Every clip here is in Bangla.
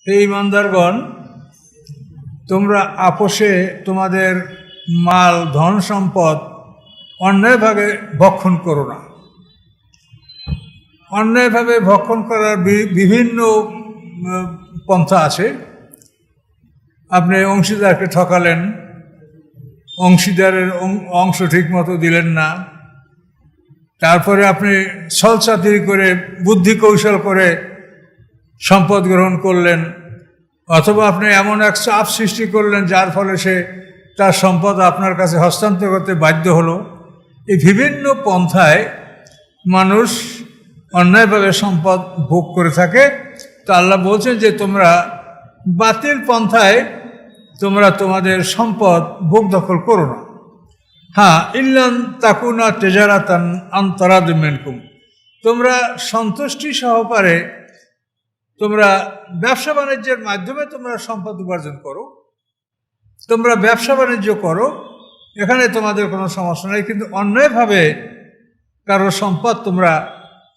হে ঈমানদারগণ, তোমরা আপোষে তোমাদের মাল ধন সম্পদ অন্যায়ভাবে ভক্ষণ করো না। অন্যায়ভাবে ভক্ষণ করার বিভিন্ন পন্থা আছে। আপনি অংশীদারকে ঠকালেন, অংশীদারের অংশ ঠিক মতো দিলেন না, তারপরে আপনি ছলচাতুরি করে বুদ্ধি কৌশল করে সম্পদ গ্রহণ করলেন, অথবা আপনি এমন এক চাপ সৃষ্টি করলেন যার ফলে সে তার সম্পদ আপনার কাছে হস্তান্তর করতে বাধ্য হলো। এই বিভিন্ন পন্থায় মানুষ অন্যায়ভাবে সম্পদ ভোগ করে থাকে। তো আল্লাহ বলছেন যে তোমরা বাতিল পন্থায় তোমরা তোমাদের সম্পদ ভোগ দখল করো না। হ্যাঁ, ইল্লান তাকুনা তেজারাতান আন তারাদিম মিনকুম, তোমরা সন্তুষ্টি সহকারে তোমরা ব্যবসা বাণিজ্যের মাধ্যমে তোমরা সম্পদ উপার্জন করো, তোমরা ব্যবসা বাণিজ্য করো, এখানে তোমাদের কোনো সমস্যা নেই, কিন্তু অন্যায়ভাবে কারো সম্পদ তোমরা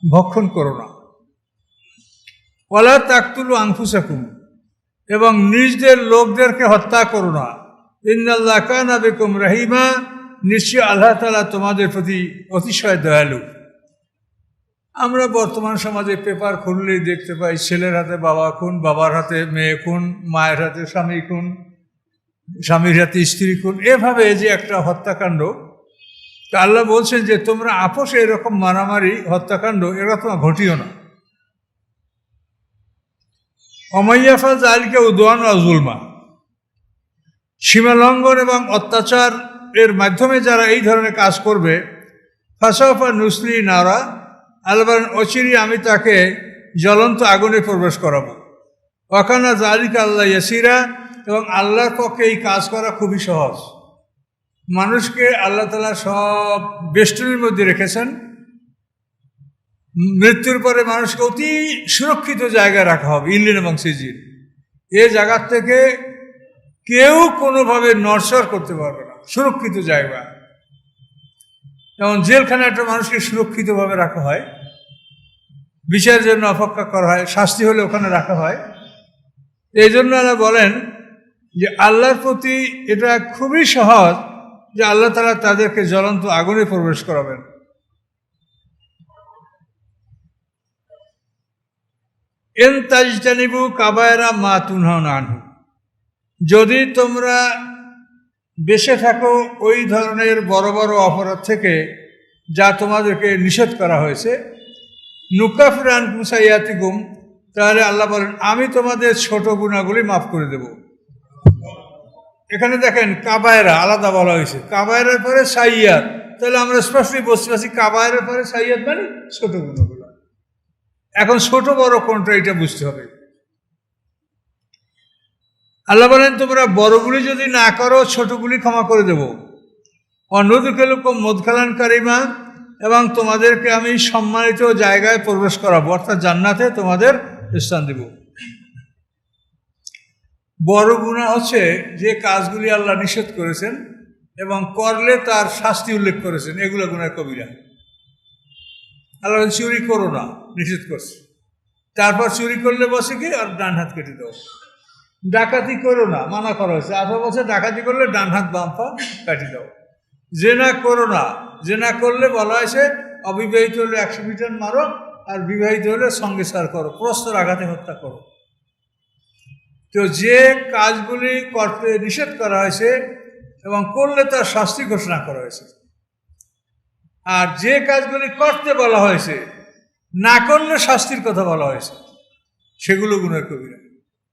ভক্ষণ করো না। ওয়ালা তাকতুলু আনফুসাকুম, এবং নিজদের লোকদেরকে হত্যা করো না। ইন্নাল্লাহ কানা বিকুম রাহিমা, নিশ্চয় আল্লাহ তাআলা তোমাদের প্রতি অতিশয় দয়ালু। আমরা বর্তমান সমাজে পেপার খুললেই দেখতে পাই ছেলের হাতে বাবা খুন, বাবার হাতে মেয়ে খুন, মায়ের হাতে স্বামী খুন, স্বামীর হাতে স্ত্রী খুন, এভাবে যে একটা হত্যাকাণ্ড। তা আল্লাহ বলছেন যে তোমরা আপোষে এরকম মারামারি হত্যাকাণ্ড এরা তোমরা ঘটিও না। অমাইয়াফাল জালিকা উদওয়ান ওয়া জুলমা, সীমালঙ্ঘন এবং অত্যাচার এর মাধ্যমে যারা এই ধরনের কাজ করবে, ফাসাফা নুসলি নারা, আল্লাহ অচিরি আমি তাকে জ্বলন্ত আগুনে প্রবেশ করাবো। ওয়াকানা জালিকা আল্লাহ ইয়াসিরা, এবং আল্লাহর পক্ষে এই কাজ করা খুবই সহজ। মানুষকে আল্লাহ তাআলা সব বেষ্টনীর মধ্যে রেখেছেন। মৃত্যুর পরে মানুষকে অতি সুরক্ষিত জায়গায় রাখা হবে, ইল্লিন এবং সিজিন। এই জায়গার থেকে কেউ কোনোভাবে নড়চড় করতে পারবে না, সুরক্ষিত জায়গা। যেমন জেলখানে একটা মানুষকে সুরক্ষিতভাবে রাখা হয়, বিচারের জন্য অপেক্ষা করা হয়, শাস্তি হলে ওখানে রাখা হয়। এই জন্য আল্লাহ বলেন যে আল্লাহর প্রতি এটা খুবই সহজ যে আল্লাহ তাআলা তাদেরকে জ্বলন্ত আগুনে প্রবেশ করাবেন। এন তাজতানিবু কাবায়রা মা তুনহাউনা আনহু, যদি তোমরা বেঁচে থাকো ওই ধরনের বড় বড় অপরাধ থেকে যা তোমাদেরকে নিষেধ করা হয়েছে, নুকাফির আনকুম সাইয়্যাতিকুম, তাহলে আল্লাহ বলেন আমি তোমাদের ছোট গুনাহগুলি মাফ করে দেব। এখানে দেখেন কাবায়রা আলাদা বলা হয়েছে, কাবায়রের পরে সাইয়্যাত, তাহলে আমরা স্পষ্টই বুঝতে পারছি কাবায়রের পরে সাইয়্যাত মানে ছোট গুনাহগুলো। এখন ছোট বড় কোনটা এটা বুঝতে হবে। আল্লাহ বলেন তোমরা বড়গুলি যদি না করো ছোটগুলি ক্ষমা করে দেব। অনুদখিলুকুম মুদখালান কারিমা, এবং তোমাদেরকে আমি সম্মানিত জায়গায় প্রবেশ করাবো, অর্থাৎ জান্নাতে তোমাদের স্থান দেব। বড় গুনাহ হচ্ছে যে কাজগুলি আল্লাহ নিষেধ করেছেন এবং করলে তার শাস্তি উল্লেখ করেছেন, এগুলো গুনাহ কবিরা। আল্লাহ চুরি করো না নিষেধ করছে, তারপর চুরি করলে বসে কি আর ডান হাত কেটে দাও। ডাকাতি করো না মানা করা হয়েছে, 18 বছর ডাকাতি করলে ডান হাত বাম পা কাটি দাও। জেনা করো না, জেনা করলে বলা হয়েছে অবিবাহিত হলে 100 মিটার মারো, আর বিবাহিত হলে সঙ্গে সার করো, প্রস্তর আঘাতে হত্যা করো। তো যে কাজগুলি করতে নিষেধ করা হয়েছে এবং করলে তার শাস্তি ঘোষণা করা হয়েছে, আর যে কাজগুলি করতে বলা হয়েছে না করলে শাস্তির কথা বলা হয়েছে, সেগুলো গুনাহ কবিরা।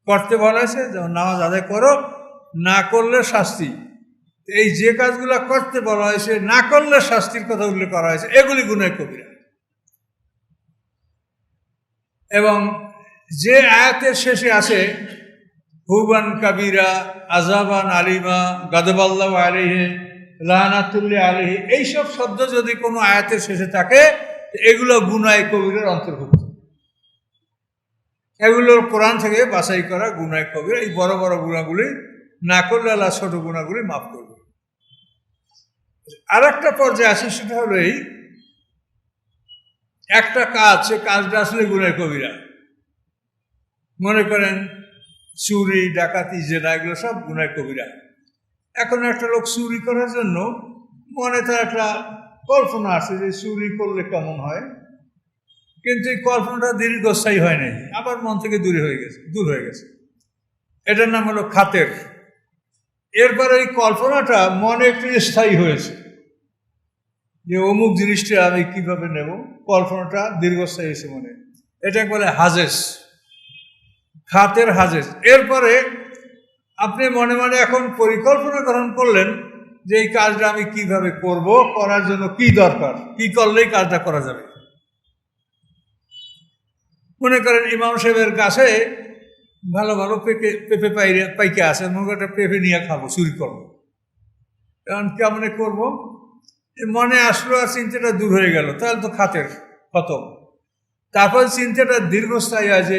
করতে বলা হয়েছে যেমন নামাজ আদায় করো, না করলে শাস্তি। এই যে কাজগুলো করতে বলা হয়েছে না করলে শাস্তির কথা উল্লেখ করা হয়েছে, এগুলি গুনাহ কবিরা। এবং যে আয়াতের শেষে আছে হুবান কাবিরা, আযাবান আলিমা, গাদাবাল্লাহু আলাইহি, লানাতুল্লাহি আলাইহি, এইসব শব্দ যদি কোনো আয়াতের শেষে থাকে এগুলো গুনাহ কবিরার অন্তর্ভুক্ত। এগুলো কোরআন থেকে বাছাই করা গুনাহ কবিরা। এই বড় বড় গুনাহগুলি না করলে আল্লাহ ছোট গুনাহগুলি মাফ করবে। আর একটা পর্যায়ে আছে, সেটা হলো এই একটা কাজ, সে কাজটা আসলে গুনাহ কবিরা। মনে করেন চুরি, ডাকাতি, জেনা, এগুলো সব গুনায় কবিরা। এখন একটা লোক চুরি করার জন্য মনে তার একটা কল্পনা আছে যে চুরি করলে কেমন হয়, কিন্তু এই কল্পনাটা দীর্ঘস্থায়ী হয় নাই, আবার মন থেকে দূর হয়ে গেছে। এটার নাম হলো খাতের। এরপরে এই কল্পনাটা মনে একটু স্থায়ী হয়েছে যে অমুক জিনিসটা আমি কিভাবে নেব, কল্পনাটা দীর্ঘস্থায়ী হয়েছে মনে, এটা বলে হাজেস, খাতের হাজেস। এরপরে আপনি মনে মনে এখন পরিকল্পনা গ্রহণ করলেন যে এই কাজটা আমি কিভাবে করব, করার জন্য কি দরকার, কি করলেই কাজটা করা যাবে। মনে করেন ইমাম সাহেবের কাছে ভালো ভালো পেঁপে পাইকে আছে, মনে একটা পেঁপে নিয়ে খাবো, চুরি করবো, কারণ কেমন করবো মনে আসলো, আর চিন্তাটা দূর হয়ে গেল, তাহলে তো খাতের খতম। তারপর চিন্তাটা দীর্ঘস্থায়ী হয় যে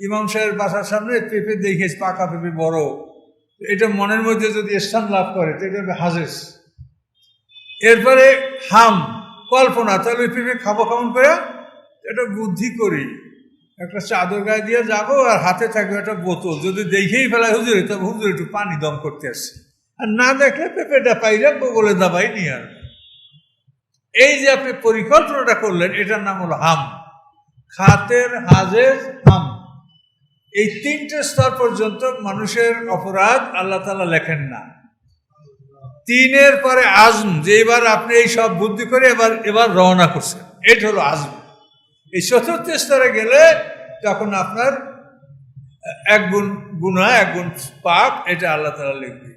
ইমাম সাহেবের বাসার সামনে পেঁপে দেখে পাকা পেঁপে বড়, এটা মনের মধ্যে যদি স্থান লাভ করে তো এটা হাজেস। এরপরে হাম, কল্পনা, তাহলে ওই পেঁপে খাবো কেমন করে, এটা বুদ্ধি করি, একটা চাদর গায়ে দিয়ে যাবো আর হাতে থাকবে একটা বোতল, যদি দেখেই ফেলায় হুজুরে, তবে হুজুর একটু পানি দম করতে আসছে, আর না দেখলে পেঁপেটা পাইলে বলে দাবাই নিয়ে আর। এই যে আপনি পরিকল্পনাটা করলেন, এটার নাম হলো হাম, খাতের, হাজের, হাম। এই তিনটে স্তর পর্যন্ত মানুষের অপরাধ আল্লাহ তাআলা লেখেন না। তিনের পরে আজম, যে এবার আপনি এই সব বুদ্ধি করে এবার রওনা করছেন, এটা হলো আজম। এই চতুর্থ স্তরে গেলে তখন আপনার এক গুণ গুনাহ, এক গুণ পাপ, এটা আল্লাহ তাআলা লিখবে।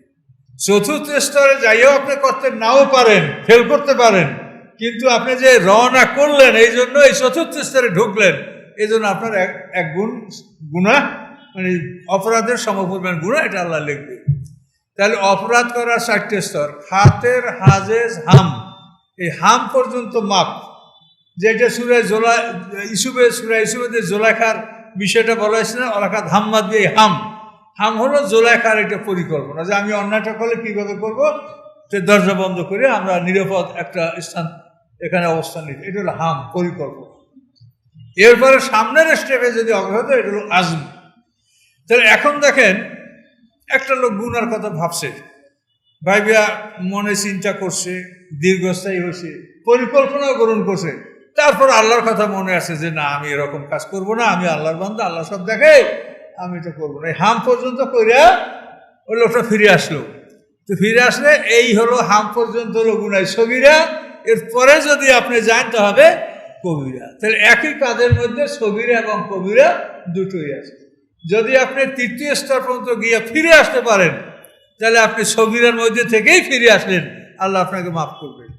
চতুর্থ স্তরে যাইও আপনি করতে নাও পারেন, ফেল করতে পারেন, কিন্তু আপনি যে রওনা করলেন এই জন্য এই চতুর্থ স্তরে ঢুকলেন, এই জন্য আপনার এক গুণ গুনাহ, মানে অপরাধের সমপরিমাণ গুনাহ, এটা আল্লাহ লিখবে। তাহলে অপরাধ করার 4টে স্তর, খাতের, হাজেজ, হাম। এই হাম পর্যন্ত মাপ, যেটা সূরা ইউসুফে জোলাইখার বিষয়টা বলা হয়েছে না, অলাকাত হাম্মাদ দিয়ে হাম। হাম হলো জোলাইখার একটা পরিকল্পনা যে আমি অন্যায়টা করলে কীভাবে করবো, সে দরজা বন্ধ করে আমরা নিরাপদ একটা স্থান এখানে অবস্থান নিতে, এটা হলো হাম, পরিকল্পনা। এরপরে সামনের স্টেপে যদি অগ্রহত, এটা হলো আজম। তাহলে এখন দেখেন একটা লোক গুনার কথা ভাবছে, ভাইবিয়া মনে চিন্তা করছে, দীর্ঘস্থায়ী হয়েছে, পরিকল্পনা গ্রহণ করছে, তারপর আল্লাহর কথা মনে আছে যে না আমি এরকম কাজ করব না, আমি আল্লাহর বান্দা, আল্লাহ সব দেখে, আমি এটা করবো না। এই হাম পর্যন্ত কইরা ওই লোকটা ফিরে আসলো। তো ফিরে আসলে এই হলো হাম পর্যন্ত হলো গুনাহ সগীরা, এরপরে যদি আপনি জানতে হবে কবিরা। তাহলে একই কাজের মধ্যে সগীরা এবং কবিরা দুটোই আছে। যদি আপনি তৃতীয় স্তর পর্যন্ত গিয়ে ফিরে আসতে পারেন, তাহলে আপনি সগীরার মধ্যে থেকেই ফিরে আসলেন, আল্লাহ আপনাকে মাফ করবেন।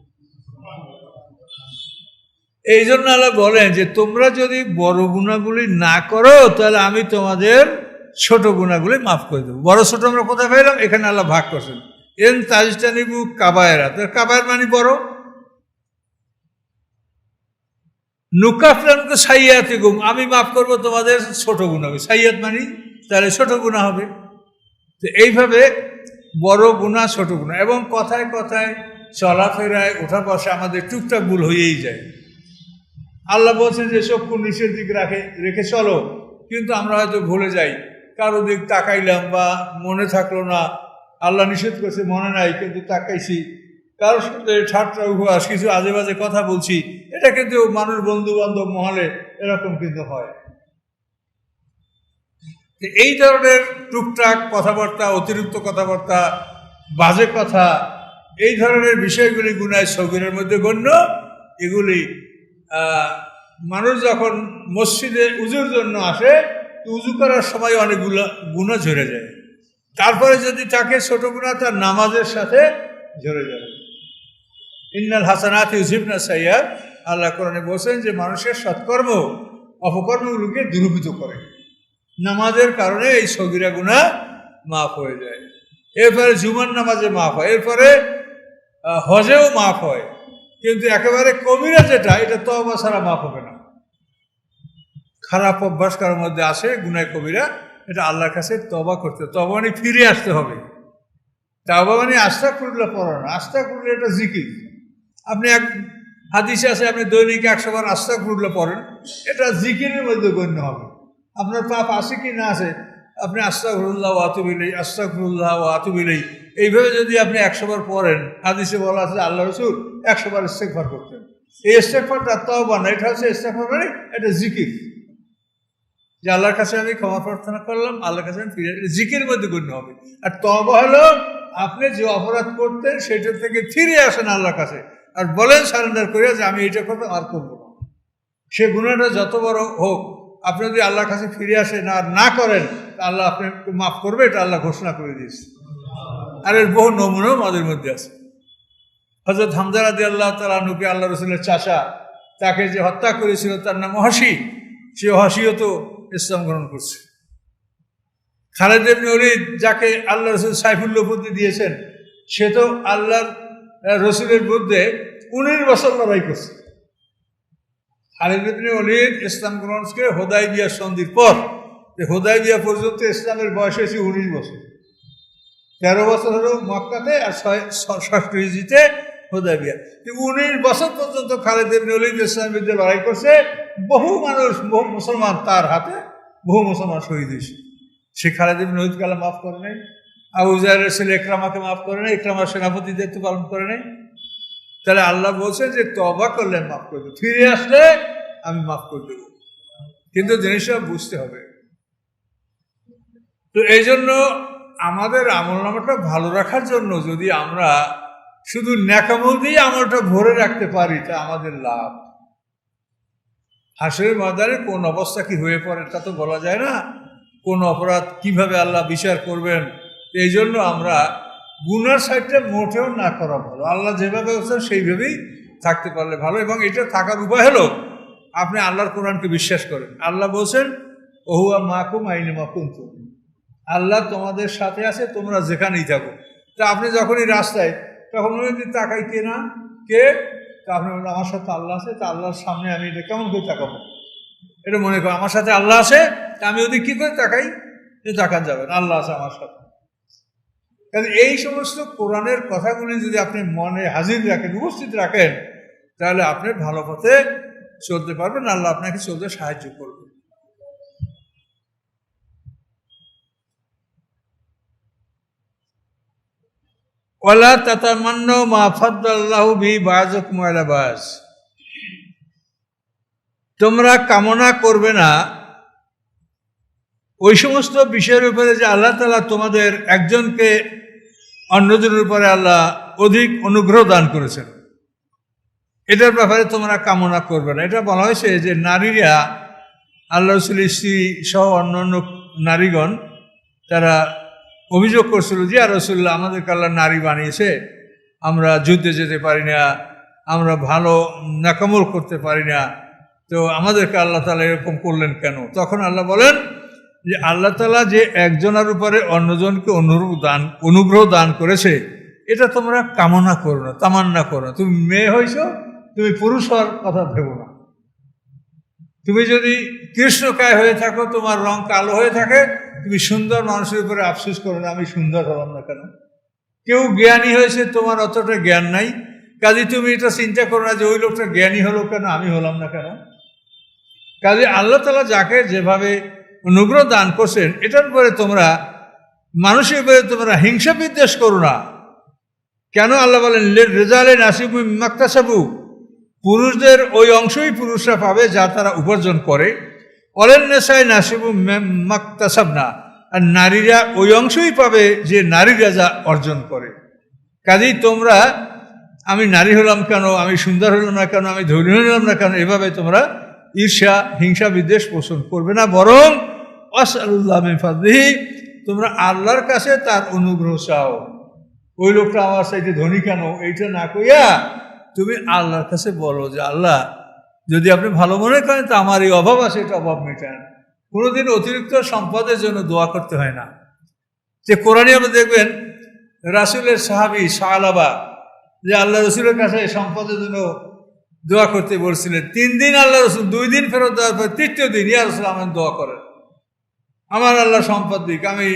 এই জন্য আল্লাহ বলেন যে তোমরা যদি বড় গুনাহগুলি না করো, তাহলে আমি তোমাদের ছোট গুনাহগুলি মাফ করে দেবো। বড় ছোট আমরা কোথায় পেলাম, এখানে আল্লাহ ভাগ করছেন। এন তাজতানিবু কাবায়রা, তো কাবায়ের মানে বড়, নুকাফিরুনকুম সাইয়্যাতিকুম, আমি মাফ করবো তোমাদের ছোট গুনাহ। সাইয়্যাত মানে তাহলে ছোট গুনাহ হবে। তো এইভাবে বড় গুনাহ, ছোট গুনাহ, এবং কথায় কথায় চলাফেরায় ওঠা বসা আমাদের টুকটাক ভুল হয়েই যায়। আল্লাহ বলছেন যে চক্ষু নিচের দিক রেখে চলো, কিন্তু আমরা হয়তো ভুলে যাই, কারো দিক তাকাইলাম বা মনে থাকলো না, আল্লাহ নিষেধ করছে মনে নাই, কিন্তু তাকাইছি, কারোর সাথে ঠাট্টা উপহাস কিছু আজে বাজে কথা বলছি, এটা কিন্তু মানুষ, বন্ধু বান্ধব মহলে এরকম কিন্তু হয়। এই ধরনের টুকটাক কথাবার্তা, অতিরিক্ত কথাবার্তা, বাজে কথা, এই ধরনের বিষয়গুলি গুনাহ সগীরার মধ্যে গণ্য। এগুলি মানুষ যখন মসজিদে উজুর জন্য আসে, উজু করার সময় অনেকগুলো গুনাহ ঝরে যায়, তারপরে যদি তাকে ছোট গুনাহ তার নামাজের সাথে ঝরে যাবে। ইন্নাল হাসানাতি ইউযহিবনা সাইয়্যাত, আল্লাহ কোরআনে বলছেন যে মানুষের সৎকর্ম অপকর্মগুলোকে দূরীভূত করে, নামাজের কারণে এই সগীরা গুনাহ মাফ হয়ে যায়। এরপরে জুমার নামাজে মাফ হয়, এরপরে হজেও মাফ হয়, কিন্তু একেবারে কবিরা যেটা, এটা তওবা ছাড়া মাফ হবে না। খারাপ অভ্যাস কারোর মধ্যে আসে, গুনাহ কবিরা, এটা আল্লাহর কাছে তওবা করতে, তওবা মানে ফিরে আসতে হবে। তওবা মানে আস্তাগফিরুল্লাহ পড়া না, আস্তাগফিরুল্লাহ এটা জিকির। আপনি এক হাদিসে আছে আপনি দৈনিক 100 বার আস্তাগফিরুল্লাহ পড়েন, এটা জিকিরের মধ্যে গণ্য হবে। আপনার পাপ আছে কি না আছে, আপনি আস্তাগফিরুল্লাহ ওয়া আতুবু ইলাইহি, আস্তাগফিরুল্লাহ ওয়া আতুবু ইলাইহি, এইভাবে যদি আপনি 100 বার পড়েন, হাদিসে বলা আছে আল্লাহ রাসূল 100 বার ইস্তেগফার করতেন। এই ইস্তেগফারটা তাওবা না, এটা হচ্ছে ইস্তেগফার মানে এটা জিকির, যে আল্লাহর কাছে আমি ক্ষমা প্রার্থনা করলাম, আল্লাহর কাছে আমি ফিরে, জিকির মধ্যে গণ্য হবে। আর তওবা হলো আপনি যে অপরাধ করতেন সেটা থেকে ফিরে আসেন আল্লাহর কাছে আর বলেন সারেন্ডার করে যে আমি এইটা করবো আর করবো না। সে গুনাহটা যত বড় হোক, আপনি যদি আল্লাহর কাছে ফিরে আসেন আর না করেন, আল্লাহ আপনাকে মাফ করবে, এটা আল্লাহ ঘোষণা করে দিয়েছে। আর এর বহু নমুনাও আমাদের মধ্যে আছে। হযরত হামজা রাদিয়াল্লাহু তাআলা আনহুকে আল্লাহ রাসূলের চাচা, তাকে যে হত্যা করেছিল তার নাম ওয়াহশী, সে ওয়াহশীও তো ইসলাম গ্রহণ করছে। খালিদ ইবনে ওলীদ, যাকে আল্লাহ রাসূল সাইফুল্লাহ উপাধি দিয়েছেন, সে তো আল্লাহর রসুলের বিরুদ্ধে 19 বছর লড়াই করছে। খালিদ ইবনে ওলীদ ইসলাম গ্রহণকে হুদায়বিয়া সন্ধির পর, হুদায়বিয়া পর্যন্ত ইসলামের বয়স হয়েছে 19 বছর। 13 বছর হলো মক্কাতে আর 6 হিজরিতে হুদায়বিয়া। 19 বছর পর্যন্ত খালিদ ইবনে ওলীদ ইসলামের বিরুদ্ধে লড়াই করছে। বহু মানুষ, বহু মুসলমান তার হাতে, বহু মুসলমান শহীদ হয়েছে। সে খালিদ ইবনে ওলীদকে আল্লাহ মাফ করে নাই। আবু জাহেলের ছেলে ইকরামাকে মাফ করে নাই, ইকরামার সেনাপতি দায়িত্ব পালন করে নাই। তাহলে আল্লাহ বলছেন যে তওবা করলে মাফ করে দেব, ফিরে আসলে আমি মাফ করে দেব। কিন্তু জিনিসটা বুঝতে হবে। তো এই জন্য আমাদের আমলনামাটা ভালো রাখার জন্য যদি আমরা শুধু নেকামল দিয়ে আমলটা ভরে রাখতে পারি, তা আমাদের লাভ। হাসরের ময়দানে কোন অবস্থা কি হয়ে পড়ে তা তো বলা যায় না, কোন অপরাধ কিভাবে আল্লাহ বিচার করবেন। এই জন্য আমরা গুনার সাইডটা মোটেও না করা ভালো। আল্লাহ যেভাবে বলছেন সেইভাবেই থাকতে পারলে ভালো। এবং এটা থাকার উপায় হলো আপনি আল্লাহর কোরআনকে বিশ্বাস করেন। আল্লাহ বলছেন ওহুয়া মাকুম আইনামা কুনতুম, আল্লাহ তোমাদের সাথে আছে তোমরা যেখানেই থাকো। তা আপনি যখনই রাস্তায়, তখন যদি তাকাই কে না কে, তা আপনি বললেন আমার সাথে আল্লাহ আছে, তা আল্লাহর সামনে আমি এটা কেমন করে তাকাবো? এটা মনে করো আমার সাথে আল্লাহ আছে, তা আমি ওদিকে কী করে তাকাই? যে তাকান যাবে না, আল্লাহ আছে আমার সাথে। কারণ এই সমস্ত কোরআনের কথাগুলি যদি আপনি মনে হাজির রাখেন, উপস্থিত রাখেন, তাহলে আপনি ভালো পথে চলতে পারবেন, আল্লাহ আপনাকে চলতে সাহায্য করবে। ওয়ালা তাতামান্নু মা ফাদ্দালাল্লাহু বিহি বা'যাকুম আলা বা'য, তোমরা কামনা করবে না ওই সমস্ত বিষয়ের উপরে যে আল্লাহ তাআলা তোমাদের একজনকে অন্যজনের উপরে আল্লাহ অধিক অনুগ্রহ দান করেছেন, এটার ব্যাপারে তোমরা কামনা করবে না। এটা বলা হয়েছে যে নারীরা, আল্লাহ রাসূলের স্ত্রী সহ অন্যান্য নারীগণ, তারা অভিযোগ করছিল যে ইয়া রাসূলুল্লাহ, আমাদেরকে আল্লাহ নারী বানিয়েছে, আমরা যুদ্ধে যেতে পারি না, আমরা ভালো নেকামল করতে পারি না, তো আমাদেরকে আল্লাহ তাআলা এরকম করলেন কেন? তখন আল্লাহ বলেন যে আল্লাহ তাআলা যে একজনের উপরে অন্যজনকে অনুগ্রহ দান করেছে, এটা তোমরা কামনা করো না, তামান্না করো না। তুমি মেয়ে হয়েছ, তুমি পুরুষ হওয়ার কথা ভেবো না। তুমি যদি কৃষ্ণকায় হয়ে থাকো, তোমার রং কালো হয়ে থাকে, তুমি সুন্দর মানুষের উপরে আফসোস করো না আমি সুন্দর হলাম না কেন। কেউ জ্ঞানী হয়েছে, তোমার অতটা জ্ঞান নাই, কাজে তুমি এটা চিন্তা করো না যে ওই লোকটা জ্ঞানী হলো কেন, আমি হলাম না কেন। কাজে আল্লাহ তাআলা যাকে যেভাবে অনুগ্রহ দান করছেন, এটার উপরে তোমরা, মানুষের উপরে তোমরা হিংসা বিদ্বেষ করো না। কেন আল্লাহ বলেন রেজালে নাসিবু মিম্মা ইকতাসাবু, পুরুষদের ওই অংশই পুরুষরা পাবে যা তারা উপার্জন করে। অলেন নেশায় নাসিবু মিম্মা ইকতাসাবনা, আর নারীরা ওই অংশই পাবে যে নারীরা যা অর্জন করে। কাজেই তোমরা আমি নারী হলাম কেন, আমি সুন্দর হলাম না কেন, আমি ধনী হলাম না কেন, এভাবে তোমরা ঈর্ষা হিংসা বিদ্বেষ পোষণ করবে না, বরং আসআলুল্লাহ মিন ফাদলিহি, তোমরা আল্লাহর কাছে তার অনুগ্রহ চাও। ওই লোকটা আমার চাইতে ধনী কেন, এইটা না কইয়া তুমি আল্লাহর কাছে বলো যে আল্লাহ, যদি আপনি ভালো মনে করেন তো আমার এই অভাব আছে, এটা অভাব মেটান। কোনোদিন অতিরিক্ত সম্পদের জন্য দোয়া করতে হয় না। যে কোরআনে আপনি দেখবেন রাসূলের সাহাবী সালাবা, যে আল্লাহ রসুলের কাছে সম্পদের জন্য দোয়া করতে বলছিলেন, 3 দিন আল্লাহ রসুল, 2 দিন ফেরত দেওয়ার পর 3য় দিন ইয়া রাসূল আমার দোয়া করেন, আমার আল্লাহ সম্পদ দিক, আমি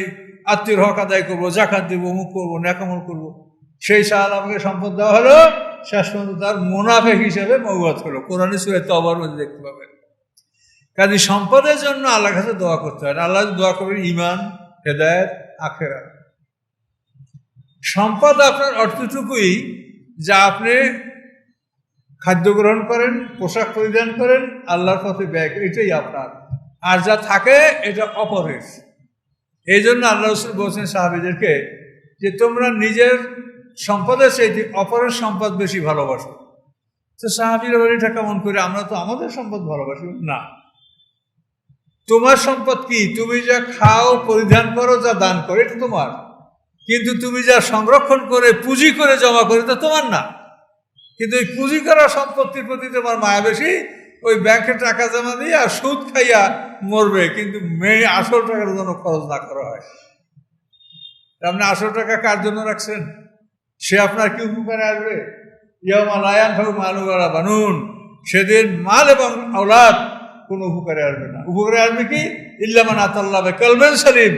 আত্মীয়র হক আদায় করবো, জাকাত দিব, অমুক করবো, নেকামল করবো। সেই সাহাবাকে সম্পদ দেওয়া হলো, শেষ পর্যন্ত তার মুনাফিক হিসেবে মওয়াত হলো। কোরআনে সূরা তাওবার মধ্যে দেখতে পাবেন। কাজে সম্পদের জন্য আল্লাহর কাছে দোয়া করতে হয়, আল্লাহ দোয়া করবেন ইমান, হেদায়েত, আখিরাত। সম্পদ আপনার অর্থটুকুই যা আপনি খাদ্য গ্রহণ করেন, পোশাক পরিধান করেন, আল্লাহর পথে ব্যয় করেন, এটাই আপনার। আর যা থাকে এটা অপরের। এই জন্য আল্লাহ রাসূল বলছেন সাহাবীদেরকে যে তোমরা নিজের সম্পদের চাইতে অপরের সম্পদ বেশি ভালোবাসো। তো সাহাবীরা বলে এটা কেমন করে, আমরা তো আমাদের সম্পদ ভালোবাসি না। তোমার সম্পদ কি? তুমি যা খাও, পরিধান করো, যা দান করো, এটা তোমার। কিন্তু তুমি যা সংরক্ষণ করে পুঁজি করে জমা করে তা তোমার না। কিন্তু ওই পুঁজি করা সম্পত্তির প্রতি তোমার মায়া বেশি। ওই ব্যাংকে টাকা জমা দিয়ে আর সুদ খাইয়া মরবে, কিন্তু মেয়ে আসল টাকার জন্য খরচ না করা হয়। আপনি আসল টাকা কার জন্য রাখছেন? সে আপনার কি উপকারে আসবে? ইয়াউমা লা ইয়ানফাউ মালুন ওয়ালা বানুন, সেদিন মাল এবং আওলাদ কোনো উপকারে আসবে না। উপকারে আসবে কি? ইল্লা মান আতাল্লাহ বিকলবিন সালিম,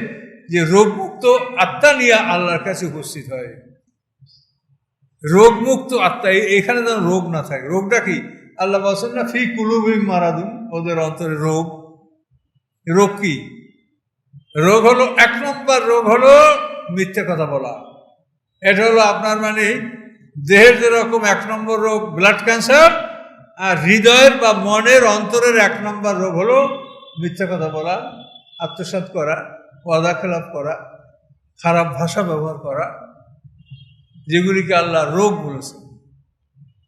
যে রোগমুক্ত আত্মা নিয়ে আল্লাহর কাছে উপস্থিত হয়। রোগমুক্ত আত্মা, এখানে যেন রোগ না থাকে। রোগটা কি? আল্লাহ বলছেন না ফি কুলুবিহিম মারাদুন, ওদের অন্তরে রোগ। রোগ কি? রোগ হলো, এক নম্বর রোগ হলো মিথ্যে কথা বলা। এটা হলো আপনার মানে দেহের যেরকম এক নম্বর রোগ ব্লাড ক্যান্সার, আর হৃদয়ের বা মনের অন্তরের এক নম্বর রোগ হলো মিথ্যে কথা বলা, আত্মসাৎ করা, ওয়াদা খেলাপ করা, খারাপ ভাষা ব্যবহার করা, যেগুলিকে আল্লাহ রোগ বলেছেন।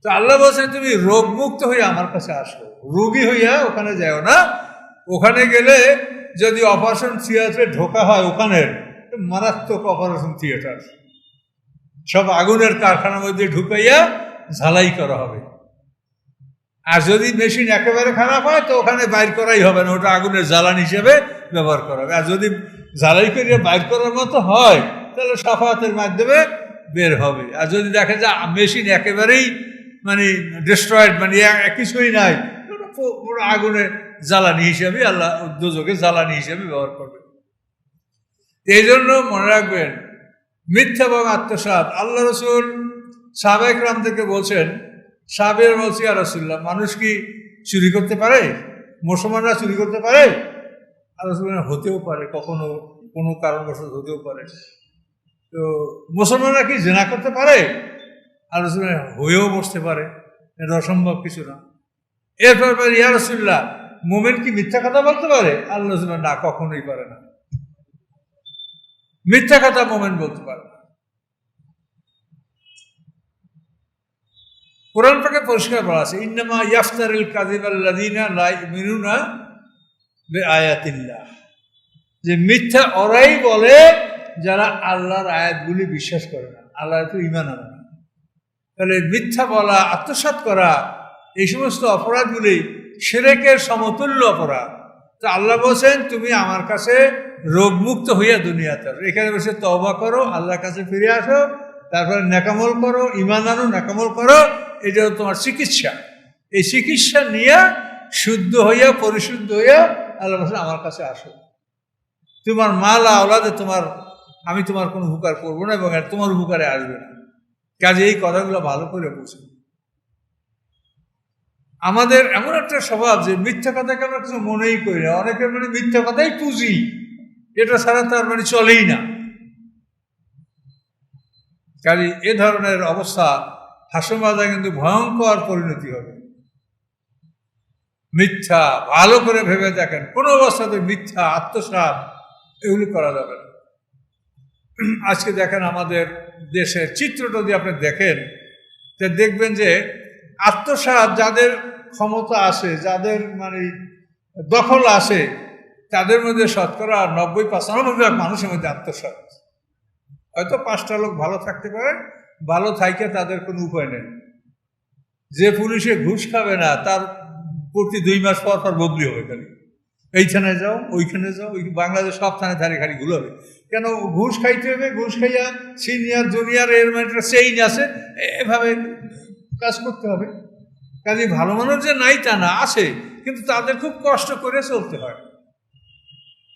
তো আল্লাহ বলছেন তুমি রোগমুক্ত হয়ে আমার কাছে আসো, রোগী হইয়া ওখানে যাও না। ওখানে গেলে যদি অপারেশন থিয়েটারে ঢোকা হয়, ওখানের মারাত্মক অপারেশন থিয়েটার, সব আগুনের কারখানার মধ্যে ঢুকাইয়া ঝালাই করা হবে। আর যদি মেশিন একেবারে খারাপ হয় তো ওখানে বাইর করাই হবে না, ওটা আগুনের জ্বালানি হিসেবে ব্যবহার করা হবে। আর যদি জ্বালাই করিয়া বাইর করার মতো হয় তাহলে সাফায়াতের মাধ্যমে বের হবে। আর যদি দেখে যে মেশিন একেবারেই মানে ডিস্ট্রয়েড, মানে কিছুই নাই, পুরো আগুনের জ্বালানি হিসেবে আল্লাহ দোজখে জ্বালানি হিসেবে ব্যবহার করবে। এই জন্য মনে রাখবেন মিথ্যা এবং আত্মসাৎ। আল্লাহ রাসূল সাহাবায়ে কেরাম থেকে বলছেন, সাহাবীরা বলছে ইয়া রাসূলুল্লাহ, মানুষ কি চুরি করতে পারে? মুসলমানরা চুরি করতে পারে? আল্লাহ রাসূল বলেন হতেও পারে, কখনো কোনো কারণবশত হতেও পারে। তো মুসলমানরা কি জিনা করতে পারে? আল্লাহ রাসূল বলেন হয়েও বসতে পারে, এটা অসম্ভব কিছু না। এরপর ইয়া রাসূলুল্লাহ, মুমিন কি মিথ্যা কথা বলতে পারে? আল্লাহ রাসূল বলেন না, কখনোই পারে না। মিথ্যা কথা মুমিন বলতে পারে না। কোরআন পাকে পরিষ্কার বলা আছে, ইন্নামা ইয়াফতারিল কাযিবাল্লাযীনা লা ইউমিনুনা বিআয়াতিল্লাহ, যে মিথ্যা ওরাই বলে যারা আল্লাহর আয়াতগুলি বিশ্বাস করে না, আল্লাহর তো ঈমান আনে না। তাহলে মিথ্যা বলা, আত্মসাৎ করা, এই সমস্ত অপরাধগুলি শিরকের সমতুল্য অপরাধ। তো আল্লাহ বলছেন তুমি আমার কাছে রোগমুক্ত হইয়া দুনিয়াতে আসো, এখানে বসে তওবা করো, আল্লাহর কাছে ফিরে আসো, তারপরে নেকামল করো, ঈমান আনো, নেকামল করো, এটা তোমার চিকিৎসা। এই চিকিৎসা নিয়ে শুদ্ধ হইয়া পরিশুদ্ধ হইয়া আল্লাহ বলছেন আমার কাছে আসো। তোমার মাল আওলাদে আমি তোমার কোনো উপকার করবো না এবং তোমার উপকারে আসবে না। কাজে এই কথাগুলো ভালো করে বুঝুন। আমাদের এমন একটা স্বভাব যে মিথ্যা কথাকে আমরা কিছু মনেই করি না। অনেকের মানে মিথ্যা কথাই পুঁজি, এটা ছাড়া তার মানে চলেই না। কাজে এ ধরনের অবস্থা হাসমাজা কিন্তু ভয়ঙ্কর পরিণতি হবে। মিথ্যা ভালো করে ভেবে দেখেন, কোনো অবস্থাতে মিথ্যা, আত্মসাৎ এগুলি করা যাবে না। আজকে দেখেন আমাদের দেশের চিত্রটা যদি আপনি দেখেন, তো দেখবেন যে আত্মসাৎ যাদের ক্ষমতা আছে, যাদের মানে দখল আছে, তাদের মধ্যে শতকরা 90-95% মানুষের মধ্যে আত্মসাৎ। হয়তো 5টা লোক ভালো থাকতে পারে, ভালো থাইকে তাদের কোনো উপায় নেই। যে পুলিশে ঘুষ খাবে না তার প্রতি 2 মাস পর পর বদলি হবে, খালি এই থানায় যাও, ওইখানে যাও, বাংলাদেশ সব থানায় ধারে খালি ঘুরবে। কেন? ঘুষ খাইতে হবে, ঘুষ খাইয়া সিনিয়র জুনিয়র এর একটা চেইন আছে, এভাবে কাজ করতে হবে। কাজে ভালো মানুষ যে নাই তা না, আছে, কিন্তু তাদের খুব কষ্ট করে চলতে হয়।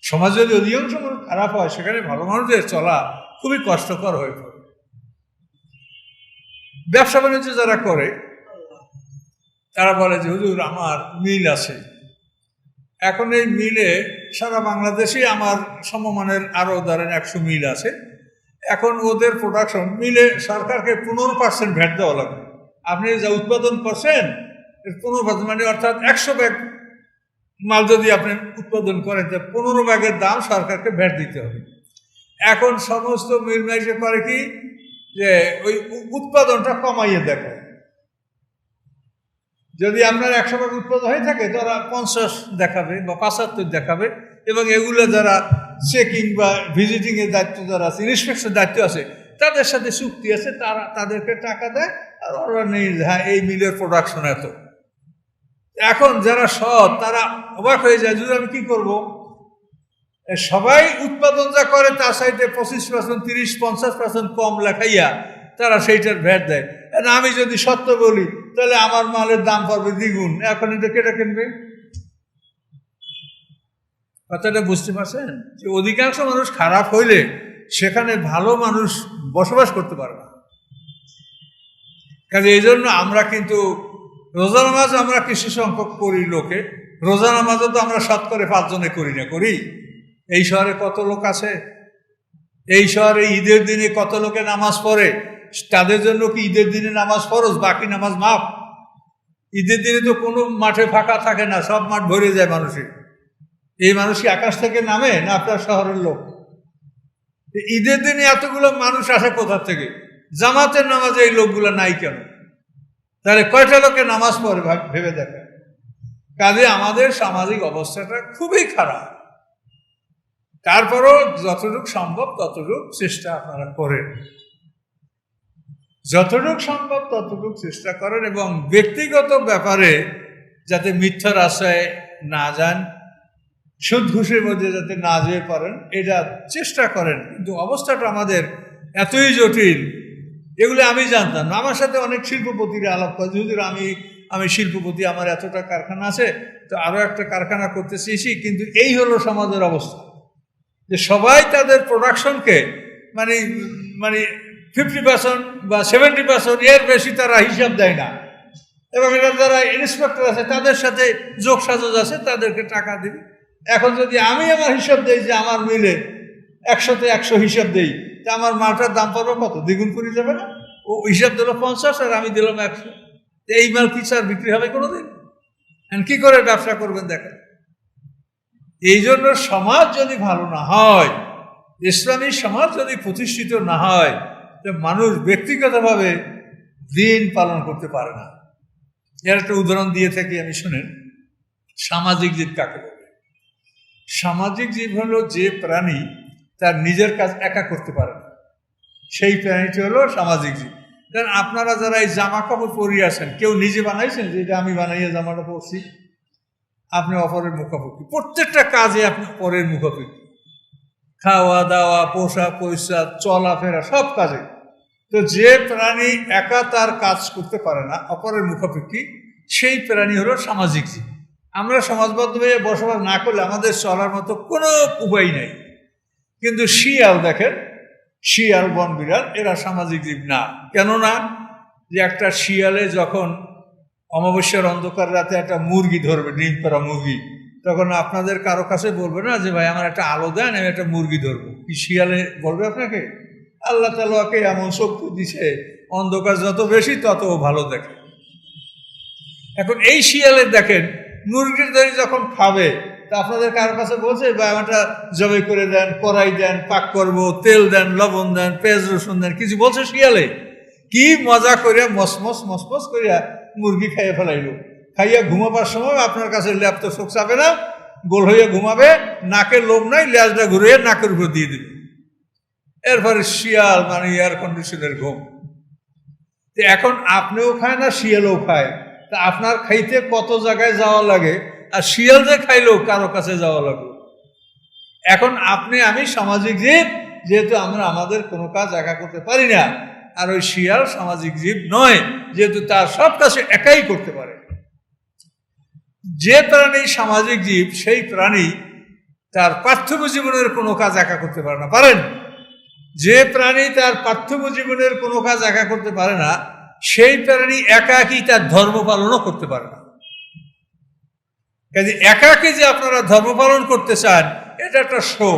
সমাজ যদি অধিকাংশ খারাপ হয়, সেখানে ভালো মানুষদের চলা খুবই কষ্টকর হয়ে পড়ে। ব্যবসা বাণিজ্য যারা করে তারা বলে যে হুজুর আমার মিল আছে, এখন এই মিলে সারা বাংলাদেশে আমার সমমানের আরও ধরেন 100 মিল আছে। এখন ওদের প্রোডাকশন মিলে সরকারকে 15% ভ্যাট দেওয়া লাগবে। আপনি যা উৎপাদন করছেন 15%, মানে অর্থাৎ 100 ব্যাগ মাল যদি আপনি উৎপাদন করেন, 15 ব্যাগের দাম সরকারকে ভ্যাট দিতে হবে। এখন সমস্ত মিল মাইসে করে কি, যে ওই উৎপাদনটা কমাইয়ে দেখায়। যদি আপনার 100 ব্যাগ উৎপাদন হয়ে থাকে, তারা 50 দেখাবে বা 75 দেখাবে, এবং এগুলো যারা চেকিং বা ভিজিটিংয়ের দায়িত্ব যারা আছে, ইন্সপেকশনের দায়িত্ব আছে, তাদের সাথে চুক্তি আছে, তারা তাদেরকে টাকা দেয়, আর ওরা নেই হ্যাঁ এই মিলের প্রোডাকশন এত। এখন যারা সৎ তারা অবাক হয়ে যায়, যদি আমি কি করব, সবাই উৎপাদন যা করে তার সাইডে 25%, 30, 50% কম লেখাইয়া তারা সেইটার ভ্যাট দেয়। আমি যদি সত্য বলি তাহলে আমার মালের দাম পড়বে দ্বিগুণ। এখন এটা কেটে কিনবে? কথাটা বুঝতে পারছেন? যে অধিকাংশ মানুষ খারাপ হইলে সেখানে ভালো মানুষ বসবাস করতে পারবে না। কাজে এই জন্য আমরা কিন্তু রোজা নামাজ আমরা কিছু সংখ্যক করি লোকে, রোজা নামাজও তো আমরা 5 জনে করি না, করি? এই শহরে কত লোক আছে? এই শহরে ঈদের দিনে কত লোকে নামাজ পড়ে? তাদের জন্য কি ঈদের দিনে নামাজ ফরজ, বাকি নামাজ মাফ? ঈদের দিনে তো কোনো মাঠে ফাঁকা থাকে না, সব মাঠ ভরে যায় মানুষের। এই মানুষ কি আকাশ থেকে নামে না আপনার শহরের লোক? ঈদের দিনে এতগুলো মানুষ আসে কোথা থেকে? জামাতের নামাজে এই লোকগুলো নাই কেন? তাহলে কয়টা লোকে নামাজ পড়ে ভেবে দেখে। কাজে আমাদের সামাজিক অবস্থাটা খুবই খারাপ। তারপরও যতটুকু সম্ভব ততটুকু চেষ্টা আপনারা করেন, যতটুকু সম্ভব ততটুকু চেষ্টা করেন, এবং ব্যক্তিগত ব্যাপারে যাতে মিথ্যার আশায় না যান, সুদ ঘুষের মধ্যে যাতে না যেতে পারেন, এটা চেষ্টা করেন। কিন্তু অবস্থাটা আমাদের এতই জটিল, এগুলো আমি জানতাম না। আমার সাথে অনেক শিল্পপতিরা আলাপ করে, যদি আমি শিল্পপতি, আমার এতটা কারখানা আছে, তো আরও একটা কারখানা করতে চেয়েছি, কিন্তু এই হলো সমাজের অবস্থা, যে সবাই তাদের প্রোডাকশনকে মানে 50% বা 70% এর বেশি তারা হিসাব দেয় না, এবং এটা যারা ইন্সপেক্টর আছে তাদের সাথে যোগ সাজস আছে, তাদেরকে টাকা দিবি। এখন যদি আমি আমার হিসাব দেই যে আমার মিলে 100তে 100 হিসাব দেই, তা আমার মালটার দাম পাবো কত? দ্বিগুণ করে যাবে না? ও হিসাব দিল 50 আর আমি দিলাম 100, এই মাল কি স্যার বিক্রি হবে কোনোদিন? কি করে ব্যবসা করবেন দেখেন। এই জন্য সমাজ যদি ভালো না হয়, ইসলামী সমাজ যদি প্রতিষ্ঠিত না হয়, তো মানুষ ব্যক্তিগতভাবে দিন পালন করতে পারে না। এর একটা উদাহরণ দিয়ে থাকি আমি, শুনেন। সামাজিক জীব কাকে বলে? সামাজিক জীব হলো যে প্রাণী তার নিজের কাজ একা করতে পারে না, সেই প্রাণীটি হলো সামাজিক জীব। কারণ আপনারা যারা এই জামা কাপড় পরিয়ে আসেন, কেউ নিজে বানাইছেন যে এটা আমি বানাইয়া জামাটা পরছি? আপনি অপরের মুখাপেক্ষি, প্রত্যেকটা কাজে আপনি পরের মুখাপেক্ষি, খাওয়া দাওয়া, পোশাক পরিচ্ছদ, চলাফেরা, সব কাজে। তো যে প্রাণী একা তার কাজ করতে পারে না, অপরের মুখাপেক্ষি, সেই প্রাণী হলো সামাজিক জীব। আমরা সমাজবদ্ধভাবে বসবাস না করলে আমাদের চলার মতো কোনো উপায় নেই। কিন্তু শিয়াল দেখেন, শিয়াল, বন বিড়াল, এরা সামাজিক জীব না। কেন না? যে একটা শিয়ালে যখন অমাবস্যার অন্ধকার রাতে একটা মুরগি ধরবে, ডিম পাড়া মুরগি, তখন আপনাদের কারো কাছে বলবে না যে ভাই আমার একটা আলো দেন, আমি একটা মুরগি ধরবো। কি শিয়ালে বলবে আপনাকে? আল্লাহ তাআলাকে এমন শক্তি দিছে, অন্ধকার যত বেশি তত ভালো দেখে। এখন এই শিয়ালে দেখেন মুরগির ধরে যখন খাবে, তা আপনাদের কারো কাছে বলছে ভাই আমারটা জবাই করে দেন, কড়াই দেন, পাক করব, তেল দেন, লবণ দেন, পেঁয়াজ রসুন দেন, কিছু বলছে শিয়ালে? কি মজা করে মসমস মসমস করিয়া মুরগি খাইয়ে ফেলাইলো। খাইয়া ঘুমাবার সময় আপনার কাছে ল্যাপ তো চোখ চাপে না, গোল হইয়া ঘুমাবে, নাকের লোম নাই, লেজটা ঘুরিয়ে নাকের উপর দিয়ে দিবে। এরপরে শিয়াল মানে এয়ার কন্ডিশনের ঘুম। এখন আপনিও খায় না, শিয়ালও খায়, তা আপনার খাইতে কত জায়গায় যাওয়া লাগে, আর শিয়াল যে খাইলেও কারো কাছে যাওয়া লাগলো। এখন আপনি আমি সামাজিক জীব, যেহেতু আমরা আমাদের কোনো কাজ একা করতে পারি না, আর ওই শিয়াল সামাজিক জীব নয়, যেহেতু তার সব কাজ একাই করতে পারে। যে প্রাণী সামাজিক জীব, সেই প্রাণী তার পার্থিব জীবনের কোনো কাজ একা করতে পারে না। পারেন? যে প্রাণী তার পার্থিব জীবনের কোনো কাজ একা করতে পারে না, সেই প্রাণী একাকী তার ধর্ম পালনও করতে পারে না। কাজে একাকে যে আপনারা ধর্ম পালন করতে চান, এটা একটা শো।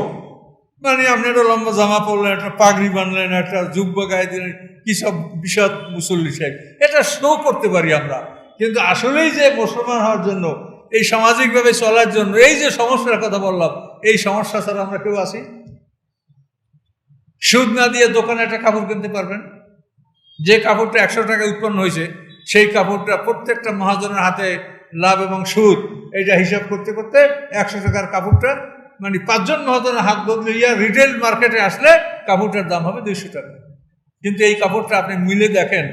মানে আপনি একটা লম্বা জামা পরলেন, একটা পাগড়ি বানলেন, একটা জুব্বা গায়ে দিলেন, কি সব বিশদ মুসল্লি সাহেব, এটা শো করতে পারি আমরা। কিন্তু আসলেই যে মুসলমান হওয়ার জন্য, এই সামাজিকভাবে চলার জন্য, এই যে সমস্যার কথা বললাম, এই সমস্যা ছাড়া আমরা কেউ আছি? সুদ না দিয়ে দোকানে একটা কাপড় কিনতে পারবেন? যে কাপড়টা 100 টাকায় উৎপন্ন হয়েছে, সেই কাপড়টা প্রত্যেকটা মহাজনের হাতে লাভ এবং সুদ, এটা হিসাব করতে করতে 100 টাকার কাপড়টা মানে 5 জন মহাজনের হাত বদলে রিটেল মার্কেটে আসলে কাপড়টার দাম হবে 200 টাকা। কিন্তু এই কাপড়টা আপনি মিলে দেখেন,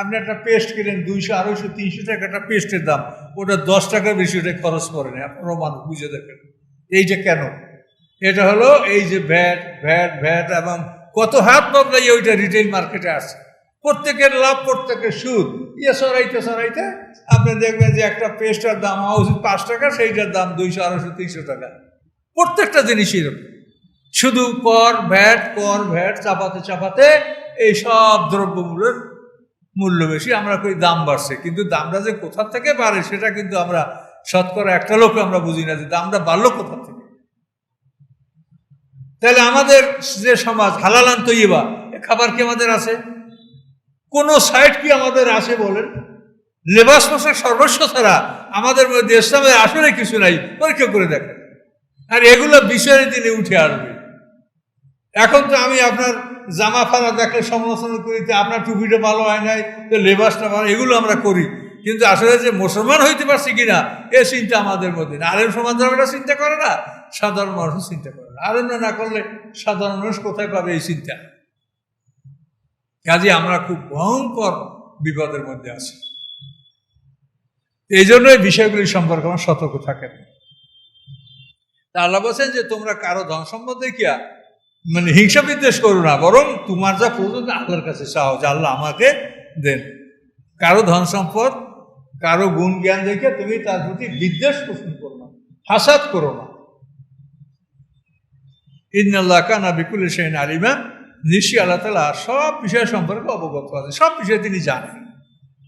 আপনি একটা পেস্ট কিনেন 200, 250, 300 টাকা একটা পেস্টের দাম, ওটা 10 টাকার বেশি ওটা খরচ করে না। আপনারাও মানুষ বুঝে দেখেন এই যে কেন। এটা হলো এই যে ভ্যাট ভ্যাট ভ্যাট এবং কত হাত বদলাই ওইটা রিটেল মার্কেটে আসছে। প্রত্যেকের লাভ, প্রত্যেকের সুদ, সরাইতে সরাইতে আপনি দেখবেন যে একটা পেস্টার দাম হওয়া উচিত 5 টাকা, সেইটার দাম 200, 250, 300 টাকা। প্রত্যেকটা জিনিসই এরকম, শুধু কর ভ্যাট চাপাতে চাপাতে এই সব দ্রব্যমূল্যের মূল্য বেশি। আমরা কই দাম বাড়ছে, কিন্তু দামটা যে কোথা থেকে বাড়ে সেটা কিন্তু আমরা শতকরা একটা লোক আমরা বুঝি না যে দামটা বাড়লো কোথা থেকে। তাহলে আমাদের যে সমাজ হালালান তৈবা, খাবার কি আমাদের আছে? কোন সাইট কি আমাদের আছে বলেন? লেবাস পোশাক সর্বস্ব ছাড়া আমাদের মধ্যে ইসলামের আসলে কিছু নাই, পরীক্ষা করে দেখেন। আর এগুলো বিষয়ের দিনে উঠে আসবে। এখন তো আমি আপনার জামা ফালা দেখলে সমালোচনা করি, আপনার টুপিটা ভালো হয় নাই, তো লেবাসটা ভালো, এগুলো আমরা করি। কিন্তু আসলে যে মুসলমান হইতে পারছি কিনা এ চিন্তা আমাদের মধ্যে না। আলেম সমাজ এটা চিন্তা করে না, সাধারণ মানুষও চিন্তা করে না। আলেম না করলে সাধারণ মানুষ কোথায় পাবে এই চিন্তা? কাজে আমরা খুব ভয়ঙ্কর বিপদের মধ্যে আছি। এই জন্য এই বিষয়গুলি সম্পর্কে আমার সতর্ক থাকেন। তা আল্লাহ বলছেন যে তোমরা কারো ধন সম্পদ দেখিয়া মানে হিংসা বিদ্বেষ করো না, বরং তোমার যা প্রয়োজন আল্লাহর কাছে চাও যে আল্লাহ আমাকে দেন। কারো ধন সম্পদ, কারো গুণ জ্ঞান দেখে তুমি তার প্রতি বিদ্বেষ পোষণ করো না, হাসাদ করো না। ইন্নাল্লাহ কানা বিকুল্লি শাইইন আলিমা, নিশ্চয়ই আল্লাহ তাআলা সব বিষয় সম্পর্কে অবগত আছে, সব বিষয়ে তিনি জানেন।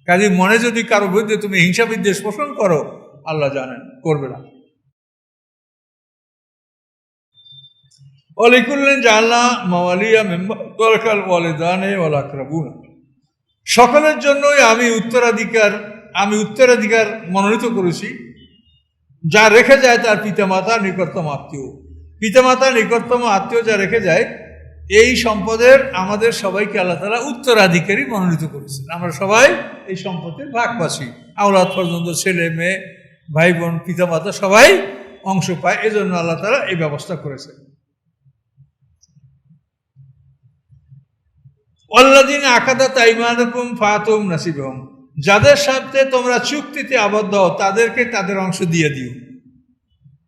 কাজে মনে যদি কারো বিরুদ্ধে তুমি হিংসা বিদ্বেষ পোষণ করো, আল্লাহ জানেন করবে না। ওয়ালিকুল্লিন জাআলনা মাওয়ালিয়া মিম্মা তারাকাল ওয়ালিদানি ওয়াল আকরাবুন, সকলের জন্যই আমি উত্তরাধিকার মনোনীত করেছি যা রেখে যায় তার পিতামাতা নিকটতম আত্মীয়। পিতামাতা নিকটতম আত্মীয় যা রেখে যায়, এই সম্পদের আমাদের সবাইকে আল্লাহ তাআলা উত্তরাধিকারী মনোনীত করেছেন। আমরা সবাই এই সম্পদের ভাগবাসী, আওলাদ পর্যন্ত, ছেলে মেয়ে, ভাই বোন, পিতামাতা সবাই অংশ পায়। এজন্য আল্লাহ তাআলা এই ব্যবস্থা করেছেন। আল্লাযীনা আকাদাত আইমানুকুম ফাতুম নাসিবাহুম, যাদের সাথে তোমরা চুক্তিতে আবদ্ধ হও তাদেরকে তাদের অংশ দিয়ে দিও।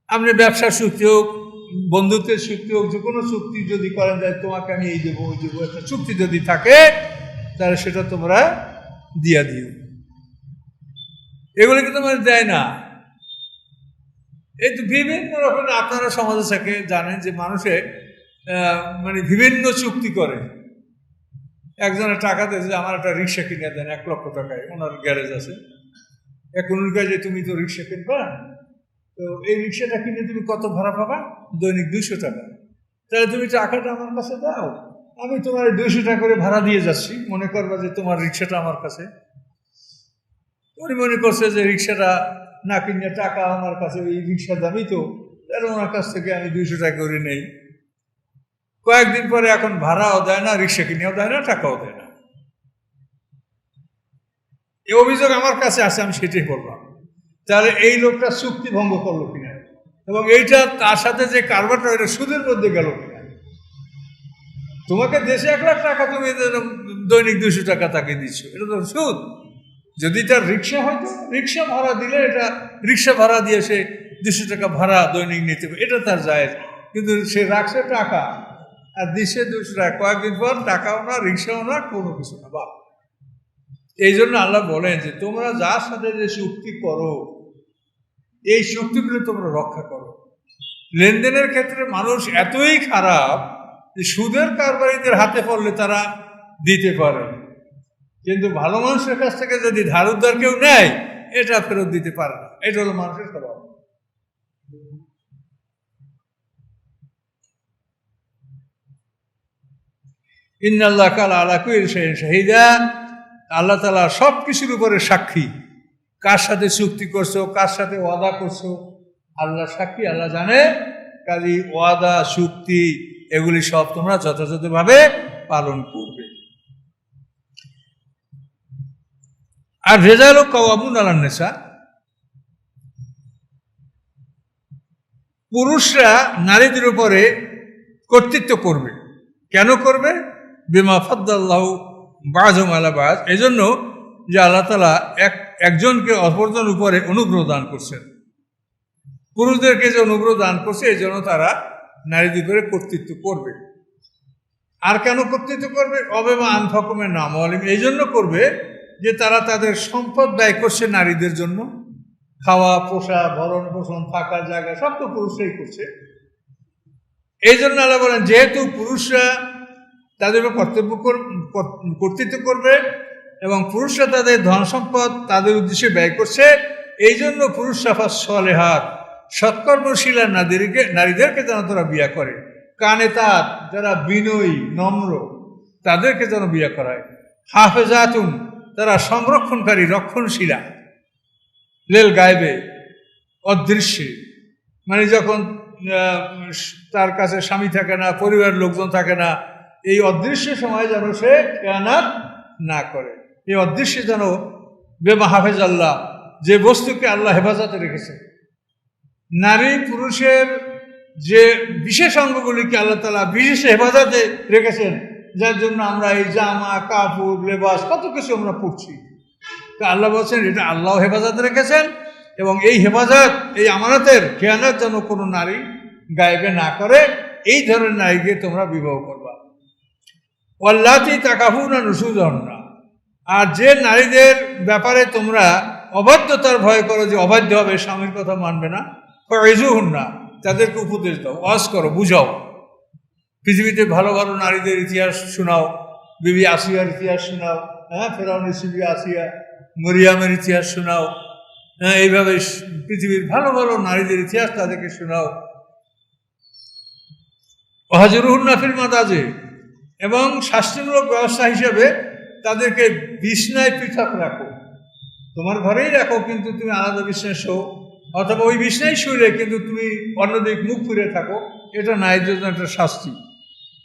আপনি ব্যবসার চুক্তি হোক, বন্ধুত্বের চুক্তি হোক, যে কোনো চুক্তি যদি করেন যায় তোমাকে আমি এই দেবো ওই দেবো, একটা চুক্তি যদি থাকে তাহলে সেটা তোমরা দিয়ে দিও। এগুলো কি তোমার দেয় না? এই তো বিভিন্ন রকমের আপনারা সমাজে থেকে জানেন যে মানুষে মানে বিভিন্ন চুক্তি করে। একজনের টাকা দিয়েছে, আমার একটা রিক্সা কিনে দেন 1 লক্ষ টাকায়, ওনার গ্যারেজ আছে। এখন যে তুমি তো রিক্সা কিনবা, তো এই রিক্সাটা কিনে তুমি কত ভাড়া পাবা? দৈনিক 200 টাকা। তাহলে তুমি টাকাটা আমার কাছে দাও, আমি তোমার 200 টাকা করে ভাড়া দিয়ে যাচ্ছি। মনে করবা যে তোমার রিক্সাটা আমার কাছে। উনি মনে করছে যে রিক্সাটা না কিনে টাকা আমার কাছে, এই রিক্সা দামি তো, তাহলে ওনার কাছ থেকে আমি 200 টাকা করে নেই। কয়েকদিন পরে এখন ভাড়াও দেয় না, রিক্সা কিনেও দেয় না, টাকাও দেয় না। এই অভিযোগ আমার কাছে আসে, আমি সেটাই বললাম। তাহলে এই লোকটা চুক্তি ভঙ্গ করলো কিনা, এবং এইটা তার সাথে যে কারবারটা এটা সুদের মধ্যে গেল কিনা। তোমাকে দেশে 1 লাখ টাকা, তুমি দৈনিক 200 টাকা তাকে দিচ্ছ, এটা তো সুদ। যদি তার রিক্সা হয়তো রিক্সা ভাড়া দিলে, এটা রিক্সা ভাড়া দিয়ে সে 200 টাকা ভাড়া দৈনিক নিতে পারে, এটা তার জায়েজ। কিন্তু সে রাখছে টাকা আর দিচ্ছে 200 টাকা, কয়েকদিন পর টাকাও না, রিক্সাও না, কোনো কিছু না। বা এই জন্য আল্লাহ বলেন যে তোমরা যার সাথে যে চুক্তি করো, এই চুক্তিগুলো তোমরা রক্ষা করো। লেনদেনের ক্ষেত্রে মানুষ এতই খারাপ যে সুদের কারবারিদের হাতে পড়লে তারা দিতে পারে, কিন্তু ভালো মানুষের কাছ থেকে যদি ধার উদ্ধার কেউ নেয়, এটা ফেরত দিতে পারে না। এটা হলো মানুষের স্বভাব। ইন্নাল্লাহ কালা আলা কুল্লি শাইইন শাহিদা, আল্লাহ তাআলা সব কিছুর উপরে সাক্ষী। কার সাথে চুক্তি করছো, কার সাথে ওয়াদা করছো, আল্লাহ সাক্ষী, আল্লাহ জানে। কাজী ওয়াদা চুক্তি এগুলি সব তোমরা যথাযথভাবে পালন করবে। আর রিজালু কাওয়ামুন আলান নিসা, পুরুষরা নারীদের উপরে কর্তৃত্ব করবে। কেন করবে? বিমা ফাদ্দাল্লাহু বাযহুম আলা বায, এজন্য যে আল্লাহ তাআলা একজনকে অপরজন উপরে অনুগ্রহ দান করছেন। পুরুষদেরকে যে অনুগ্রহ দান করছে এই জন্য তারা নারীদের উপরে কর্তৃত্ব করবে। আর কেন কর্তৃত্ব করবে? অবেমা আনফাকুমের নাম আলিম, এই জন্য করবে যে তারা তাদের সম্পদ ব্যয় করছে নারীদের জন্য। খাওয়া, পোষা, ভরণ পোষণ, থাকার জায়গা সব তো পুরুষরাই করছে। এই জন্য আল্লাহ বলেন, যেহেতু পুরুষরা তাদের কর্তৃত্ব করবে এবং পুরুষরা তাদের ধন সম্পদ তাদের উদ্দেশ্যে ব্যয় করছে, এই জন্য পুরুষরা সালেহাত, সৎকর্মশীলা নারীদেরকে যেন তারা বিয়া করে। কানেতাত, যারা বিনয়ী নম্র, তাদেরকে যেন বিয়া করায়। হাফেজাতুন, তারা সংরক্ষণকারী রক্ষণশীলা, লেল গায়েবে, অদৃশ্যে, মানে যখন তার কাছে স্বামী থাকে না, পরিবারের লোকজন থাকে না, এই অদৃশ্য সময় যেন সে খেয়ানাত না করে। এই অদৃশ্যে যেন বেমা হাফেজ আল্লাহ, যে বস্তুকে আল্লাহ হেফাজতে রেখেছে। নারী পুরুষের যে বিশেষ অঙ্গগুলিকে আল্লাহ তাআলা বিশেষ হেফাজতে রেখেছেন, যার জন্য আমরা এই জামা কাপড় লেবাস কত কিছু আমরা পড়ছি, তা আল্লাহ বলছেন এটা আল্লাহ হেফাজতে রেখেছেন। এবং এই হেফাজত, এই আমানতের খেয়ানত যেন কোনো নারী গায়েবে না করে, এই ধরনের নারীকে তোমরা বিবাহ করবা। ওয়াল্লাতী তাকাফুনা নুশুজাহুন্না, আর যে নারীদের ব্যাপারে তোমরা অবাধ্যতার ভয় করো, যে অবাধ্য হবে, স্বামীর কথা মানবে না, ফাইজুহুন্না, তাদেরকে উপদেশ দাও, ওয়াজ করো, বুঝাও। পৃথিবীতে ভালো ভালো নারীদের ইতিহাস শোনাও, বিবি আসিয়ার ইতিহাস শোনাও, ফেরাউনের বিবি আসিয়া, মরিয়ামের ইতিহাস শোনাও, এইভাবে পৃথিবীর ভালো ভালো নারীদের ইতিহাস তাদেরকে শোনাও। ওয়াহজুরুহুন্না ফিল মাদাজি, এবং শাস্তিমূলক ব্যবস্থা হিসেবে তাদেরকে বিছনায় পৃথক রাখো। তোমার ঘরেই রাখো, কিন্তু তুমি আলাদা বিছনায় শো, অথবা ওই বিছনায় শুলে কিন্তু তুমি অন্যদিক মুখ ফিরে থাকো। এটা নারীদের জন্য একটা শাস্তি।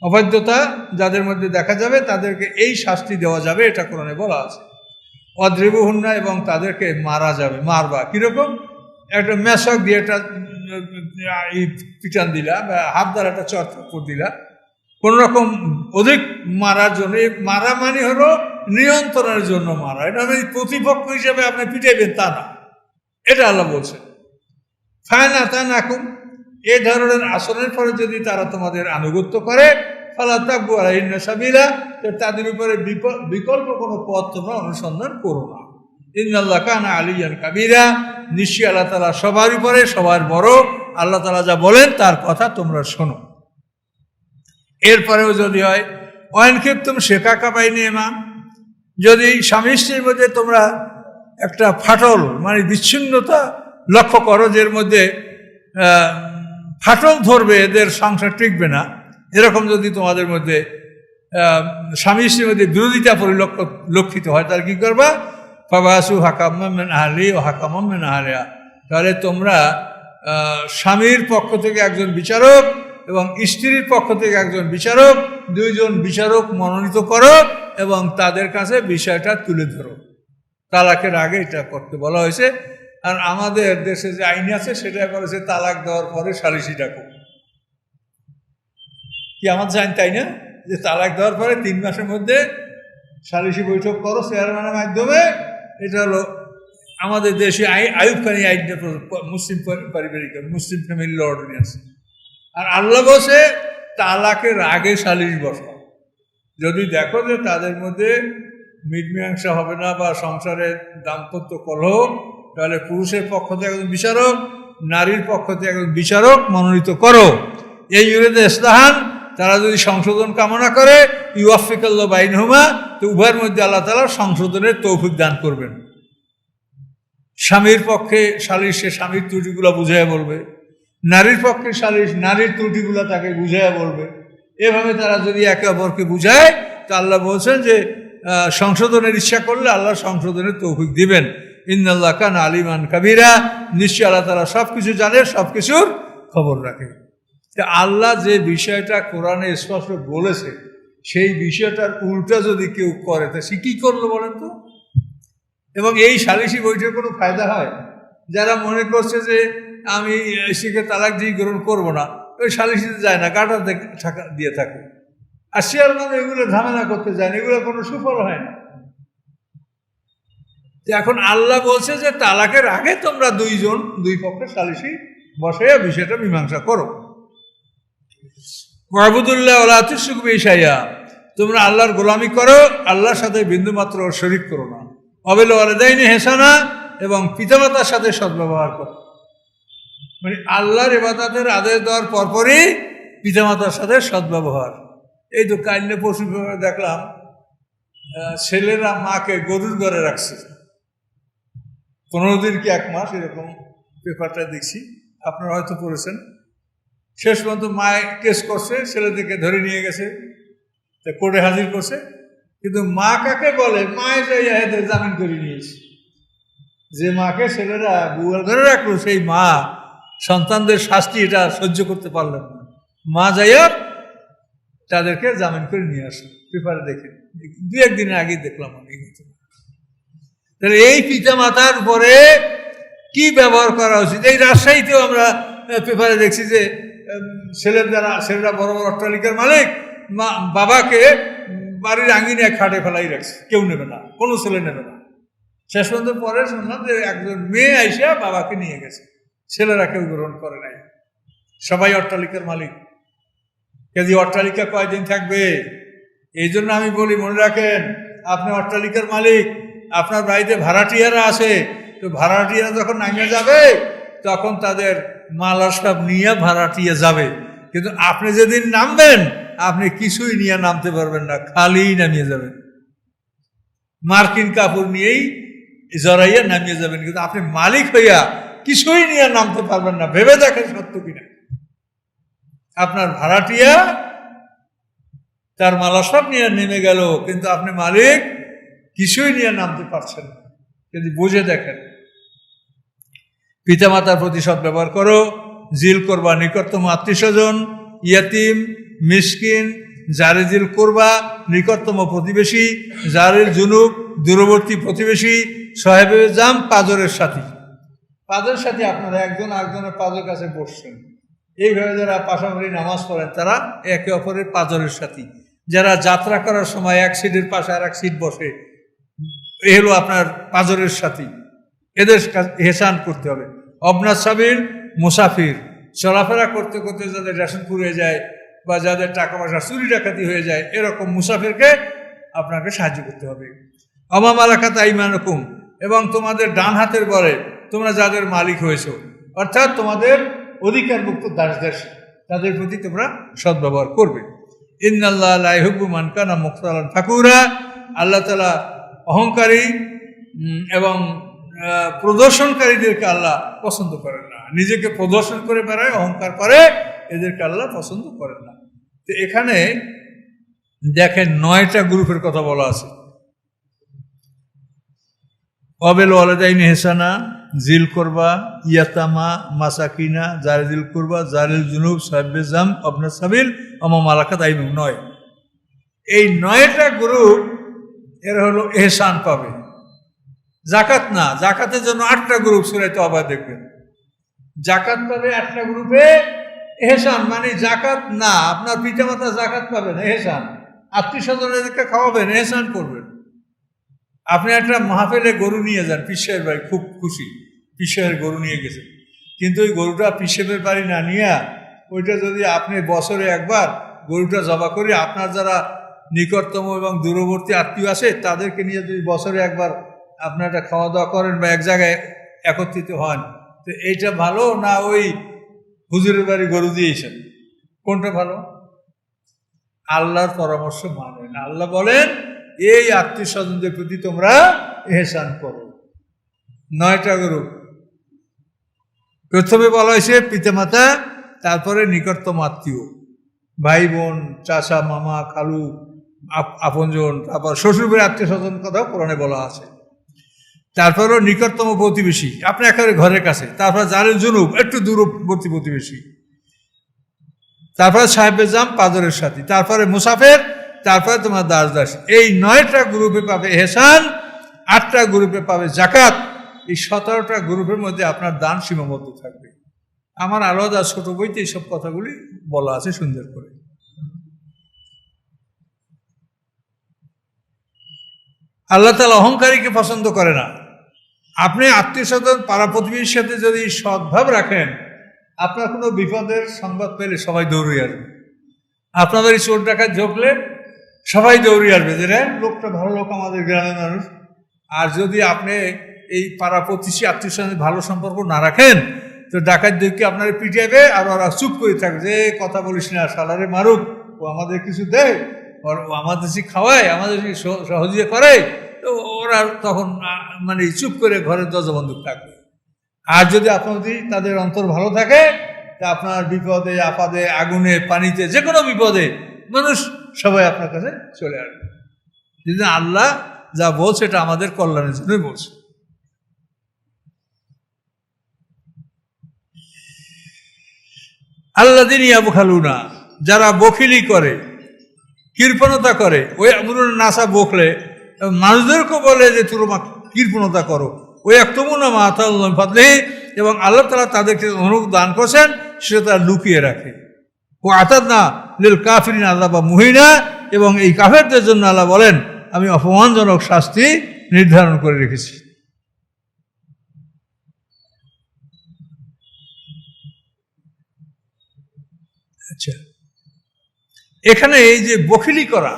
অবাধ্যতা যাদের মধ্যে দেখা যাবে তাদেরকে এই শাস্তি দেওয়া যাবে, এটা কোরআনে বলা আছে। অদ্রিবুহুন্না, এবং তাদেরকে মারা যাবে, মারবা। কীরকম? একটা মেশক দিয়ে একটা পিটান দিলা, বা হাত দ্বারা একটা চটপট দিলা, কোনো রকম অধিক মারার জন্য। মারা মানে হলো নিয়ন্ত্রণের জন্য মারা, এটা আমি প্রতিপক্ষ হিসেবে আপনি পিটাইবেন তা না, এটা আল্লাহ বলছেন। ফায়না তা নাকুম, এ ধরনের আচরণের পরে যদি তারা তোমাদের আনুগত্য করে, ফালা তাকবু আলাইহিন্না সাবিলা, তাদের উপরে বিকল্প কোনো পথ তোমরা অনুসন্ধান করো না। ইন্নাল্লাহ কানা আলিয়ান কাবিরা, নিশ্চয়ই আল্লাহ তাআলা সবার উপরে সবার বড়। আল্লাহ তাআলা যা বলেন তার কথা তোমরা শোনো। এরপরেও যদি হয় ওয়ানখিফতুম শিকাকা বাইনিহিমা, যদি স্বামী স্ত্রীর মধ্যে তোমরা একটা ফাটল মানে বিচ্ছিন্নতা লক্ষ্য করো, যের মধ্যে ফাটল ধরবে, এদের সংসার টিকবে না, এরকম যদি তোমাদের মধ্যে স্বামী স্ত্রীর মধ্যে বিরোধিতা পরিলক্ষিত হয়, তাহলে কী করবা? ফাবাসু হাকাম্মান মিন আহলিহি ওয়া হাকাম্মান মিন আহলিহা, তাহলে তোমরা স্বামীর পক্ষ থেকে একজন বিচারক এবং স্ত্রীর পক্ষ থেকে একজন বিচারক, দুইজন বিচারক মনোনীত করো এবং তাদের কাছে বিষয়টা তুলে ধরো। তালাকের আগে এটা করতে বলা হয়েছে। আর আমাদের দেশে যে আইন আছে সেটা করেছে তালাক দেওয়ার পরে সালিসি ডাকো। কি আমার জান তাই না, যে তালাক দেওয়ার পরে 3 মাসের মধ্যে সালিসি বৈঠক করো চেয়ারম্যানের মাধ্যমে। এটা হলো আমাদের দেশে আইয়ুব খানী আইনটা, মুসলিম পারিবারিক মুসলিম ফ্যামিলি ল অর্ডিন্যান্স। আর আল্লাহ বসে তালাকের আগে সালিশ বসা। যদি দেখো যে তাদের মধ্যে মিটমীমাংসা হবে না বা সংসারে দাম্পত্য কলহ, তাহলে পুরুষের পক্ষ থেকে একজন বিচারক, নারীর পক্ষ থেকে একজন বিচারক মনোনীত করো। এই ইউরেদে ইসলাহান, তারা যদি সংশোধন কামনা করে, ইউয়াফিকাল্লাহু বাইনহুমা, তো উভয়ের মধ্যে আল্লাহ তাআলা সংশোধনের তৌফিক দান করবেন। স্বামীর পক্ষে সালিশ সে স্বামীর ত্রুটিগুলো বুঝাইয়া বলবে, নারীর পক্ষে সালিশ নারীর ত্রুটিগুলো তাকে বুঝাইয়া বলবে। এভাবে তারা যদি একে অপরকে বুঝায়, তা আল্লাহ বলছেন যে সংশোধনের ইচ্ছা করলে আল্লাহ সংশোধনের তৌফিক দিবেন। ইন্নাল্লাহ কানা আলিমান কাবিরা, নিশ্চয় আল্লাহ তারা সব কিছু জানে, সব কিছুর খবর রাখে। তা আল্লাহ যে বিষয়টা কোরআনে স্পষ্ট বলেছে, সেই বিষয়টার উল্টা যদি কেউ করে, তা সে কি করলো বলেন তো? এবং এই সালিসি বইটার কোনো ফায়দা হয়? যারা মনে করছে যে আমি শিখে তালাক দিয়ে গ্রহণ করবো না, ওই সালিসিতে যায় না, গাটা টাকা দিয়ে থাকে। আর শেয়ার মানে এগুলো ঝামেলা করতে যায় না, এগুলো কোনো সুফল হয় না। এখন আল্লাহ বলছে যে তালাকের আগে তোমরা দুই পক্ষের সালিসি বসে বিষয়টা মীমাংসা করো। ওয়াবুদুল্লাহ ওয়া লা তুশরিকু বিহি শাইআ, তোমরা আল্লাহর গোলামি করো, আল্লাহর সাথে বিন্দুমাত্র শরীক করো না। ওয়াবিল ওয়ালিদাইনি ইহসানা, এবং পিতামাতার সাথে সদ্ব্যবহার করো। মানে আল্লাহর ইবাদতের আদেশ দেওয়ার পরপরই পিতামাতার সাথে সদ্ব্যবহার। এই তো কাইন্ডে পশু দেখলাম ছেলেরা মাকে গরুর ঘরে রাখছে 15 দিন কি 1 মাস, এরকম পেপারটা দেখছি, আপনারা হয়তো পড়েছেন। শেষ পর্যন্ত মায়ে কেস করছে, ছেলেদেরকে ধরে নিয়ে গেছে, কোর্টে হাজির করছে। কিন্তু মা কাকে বলে? মায়ে যাই এদের জামিন করে নিয়েছে। যে মাকে ছেলেরা বুয়াল ঘরে রাখলো, সেই মা সন্তানদের শাস্তি এটা সহ্য করতে পারলেন না, মা যাইয়া তাদেরকে জামিন করে নিয়ে আসলো। পেপারে দেখে 2-1 দিনের আগেই দেখলাম আমি। তাহলে এই পিতা মাতার উপরে কি ব্যবহার করা উচিত? এই রাজশাহীতেও আমরা পেপারে দেখছি যে ছেলেরা বড় বড় অট্টালিকার মালিক, বাবাকে বাড়ির আঙিনায় খাটে ফেলাই রাখছে, কেউ নেবে না, কোনো ছেলে নেবে না। শেষ পর্যন্ত পরে শুনলাম যে একজন মেয়ে আইসা বাবাকে নিয়ে গেছে, ছেলেরা কেউ গ্রহণ করে নাই, সবাই অট্টালিকার মালিক। যদি অট্টালিকা কয়দিন থাকবে? এই জন্য আমি বলি, মনে রাখেন, আপনি অট্টালিকার মালিক, আপনার বাড়িতে ভাড়াটিয়ারা আছে, তো ভাড়াটিয়ারা যখন নামিয়ে যাবে তখন তাদের মাল আসবাব নিয়ে ভাড়াটিয়া যাবে। কিন্তু আপনি যেদিন নামবেন, আপনি কিছুই নিয়ে নামতে পারবেন না, খালি নামিয়ে যাবেন, মার্কিন কাপড় নিয়েই জড়াইয়া নামিয়ে যাবেন। কিন্তু আপনি মালিক হইয়া কিছুই নিয়ে নামতে পারবেন না। ভেবে দেখেন সত্য কিনা। আপনার ভাড়াটিয়া তার মাল সব নিয়ে নেমে গেল, কিন্তু আপনি মালিক কিছুই নিয়ে নামতে পারছেন না। যদি বুঝে দেখেন। পিতামাতার প্রতি সদ্ব্যবহার করো, জিল করবা নিকটতম আত্মীয়স্বজন, ইয়াতিম, মিসকিন, জারে জিল করবা নিকটতম প্রতিবেশী, জারের জুনুব দূরবর্তী প্রতিবেশী, সাহেবে জাম পাজরের সাথী। পাজরের সাথী আপনারা একজন আরেকজনের পাজের কাছে বসছেন, এইভাবে যারা পাশাপাশি নামাজ পড়েন তারা একে অপরের পাজরের সাথী। যারা যাত্রা করার সময় এক সিটের পাশে আর এক সিট বসে, এ হলো আপনার পাজরের সাথী, এদের হেসান করতে হবে। অবনাথ সাবির, মুসাফির, চলাফেরা করতে করতে যাদের রেশন পুড়ে যায় বা যাদের টাকা পয়সা চুরি ডাকাতি হয়ে যায়, এরকম মুসাফিরকে আপনাকে সাহায্য করতে হবে। অমামালাকাত আইমানুকুম, এবং তোমাদের ডান হাতের বলে তোমরা যাদের মালিক হয়েছ, অর্থাৎ তোমাদের অধিকারভুক্ত দাস, তাদের প্রতি তোমরা সদ্ব্যবহার করবে। ইন্নাল্লাহ লা ইউহিব্বু মান কানা মুখতালান ফাকুরা, আল্লাহ তাআলা অহংকারী এবং প্রদর্শনকারীদেরকে আল্লাহ পছন্দ করেন না। নিজেকে প্রদর্শন করে বেড়ায়, অহংকার করে, এদেরকে আল্লাহ পছন্দ করেন না। তো এখানে দেখেন 9টা গ্রুপের কথা বলা আছে। অবেল ওয়ালিদাইনি ইহসানা, জিল করবা, ইয়াতামা, মাসাকিনা, জারে জিল করবা, জারিল জুনুব, সাহেবে জাম, অবনাথ সাবিল, আমা মালাকাত আইমানুকুম। 9। এই 9টা গ্রুপ এরা হলো এহসান পাবে। জাকাত না, জাকাতের জন্য 8টা গ্রুপ সূরা তাওবা দেখবেন। জাকাত পাবে 8টা গ্রুপে, এহসান মানে জাকাত না, আপনার পিতামাতা জাকাত পাবেন, এহসান। আত্মীয়স্বজনদেরকে খাওয়াবেন, এহসান করবেন। আপনি একটা মাহফিলে গরু নিয়ে যান, পিসের বাড়ি, খুব খুশি, পিসের গরু নিয়ে গেছেন, কিন্তু ওই গরুটা পিসের বাড়ি না নিয়ে ওইটা যদি আপনি বছরে একবার গরুটা জবা করে আপনার যারা নিকটতম এবং দূরবর্তী আত্মীয় আছে তাদেরকে নিয়ে যদি বছরে একবার আপনার একটা খাওয়া দাওয়া করেন বা এক জায়গায় একত্রিত হন, তো এইটা ভালো না ওই হুজুরের বাড়ি গরু দিয়েছেন? কোনটা ভালো? আল্লাহর পরামর্শ মানেন। আল্লাহ বলেন এই আত্মীয় স্বজনদের প্রতি তোমরা এহসান করো। 9টা গ্রুপ। প্রথমে বলা হয়েছে পিতামাতা, তারপরে নিকটতম আত্মীয়, ভাই বোন, চাচা, মামা, খালু, আপনজন, তারপর শ্বশুরবাড়ির আত্মীয় স্বজন কথাও কোরআনে বলা আছে। তারপরেও নিকটতম প্রতিবেশী আপনি একেবারে ঘরের কাছে, তারপর জালের জুনুব একটু দূরবর্তী প্রতিবেশী, তারপরে সাহেবের জাম পাদরের সাথী, তারপরে মুসাফের, তারপরে তোমার দাস দাস। এই 9টা গ্রুপে পাবে এহসান, 8টা গ্রুপে পাবে জাকাত। এই 17টা গ্রুপের মধ্যে আপনার দান সীমাবদ্ধ থাকবে। আমার আলাদা ছোট বইতে এইসব কথাগুলি বলা আছে সুন্দর করে। আল্লাহ তাআলা অহংকারীকে পছন্দ করে না। আপনি আত্মীয় স্বজন পাড়া প্রতিবেশীর সাথে যদি সদ্ভাব রাখেন, আপনার কোনো বিপদের সংবাদ পেলে সবাই দৌড়ে আসবে। আপনাদের এই চোর ডাকাত ঝোঁকলে সবাই দৌড়ে আসবে যে রে লোকটা ভালো লোক, আমাদের গ্রামের মানুষ। আর যদি আপনি এই পাড়া প্রতিবেশী আত্মীয় স্বজনের ভালো সম্পর্ক না রাখেন, তো ডাকাত দেখে আপনারা পিটাবে, আর ওরা চুপ করে থাকবে যে কথা বলিস না, সালারে মারুক, ও আমাদের কিছু দেয়, ও আমাদের খাওয়ায়, আমাদের সহযোগিতা করে, তো ওরা তখন মানে চুপ করে ঘরের দরজা বন্ধ থাকবে। আর যদি আপনার তাদের অন্তর ভালো থাকে, তা আপনার বিপদে আপদে, আগুনে, পানিতে, যে কোনো বিপদে মানুষ সবাই আপনার কাছে চলে আসবে। যদি আল্লাহ যা বলছে এটা আমাদের কল্যাণের জন্যই বলছে। আল্লাযীন ইয়াবখালুনা, যারা বখিলি করে, কৃপণতা করে, ওই আমরুন নাসা বখলে, মানুষদেরকে বলে যে তোমরা কৃপণতা করো, ওই একতমুনা মা আতাল্লাহ ফাদলিহি, এবং আল্লাহ তাআলা তাদেরকে অনুদান করেছেন সেটা তারা লুকিয়ে রাখে। ও আতাদনা লিল কাফিরিন আযাবা মুহিনা, এবং এই কাফেরদের জন্য আল্লাহ বলেন আমি অপমানজনক শাস্তি নির্ধারণ করে রেখেছি। আচ্ছা, এখানে এই যে বখিলি করা,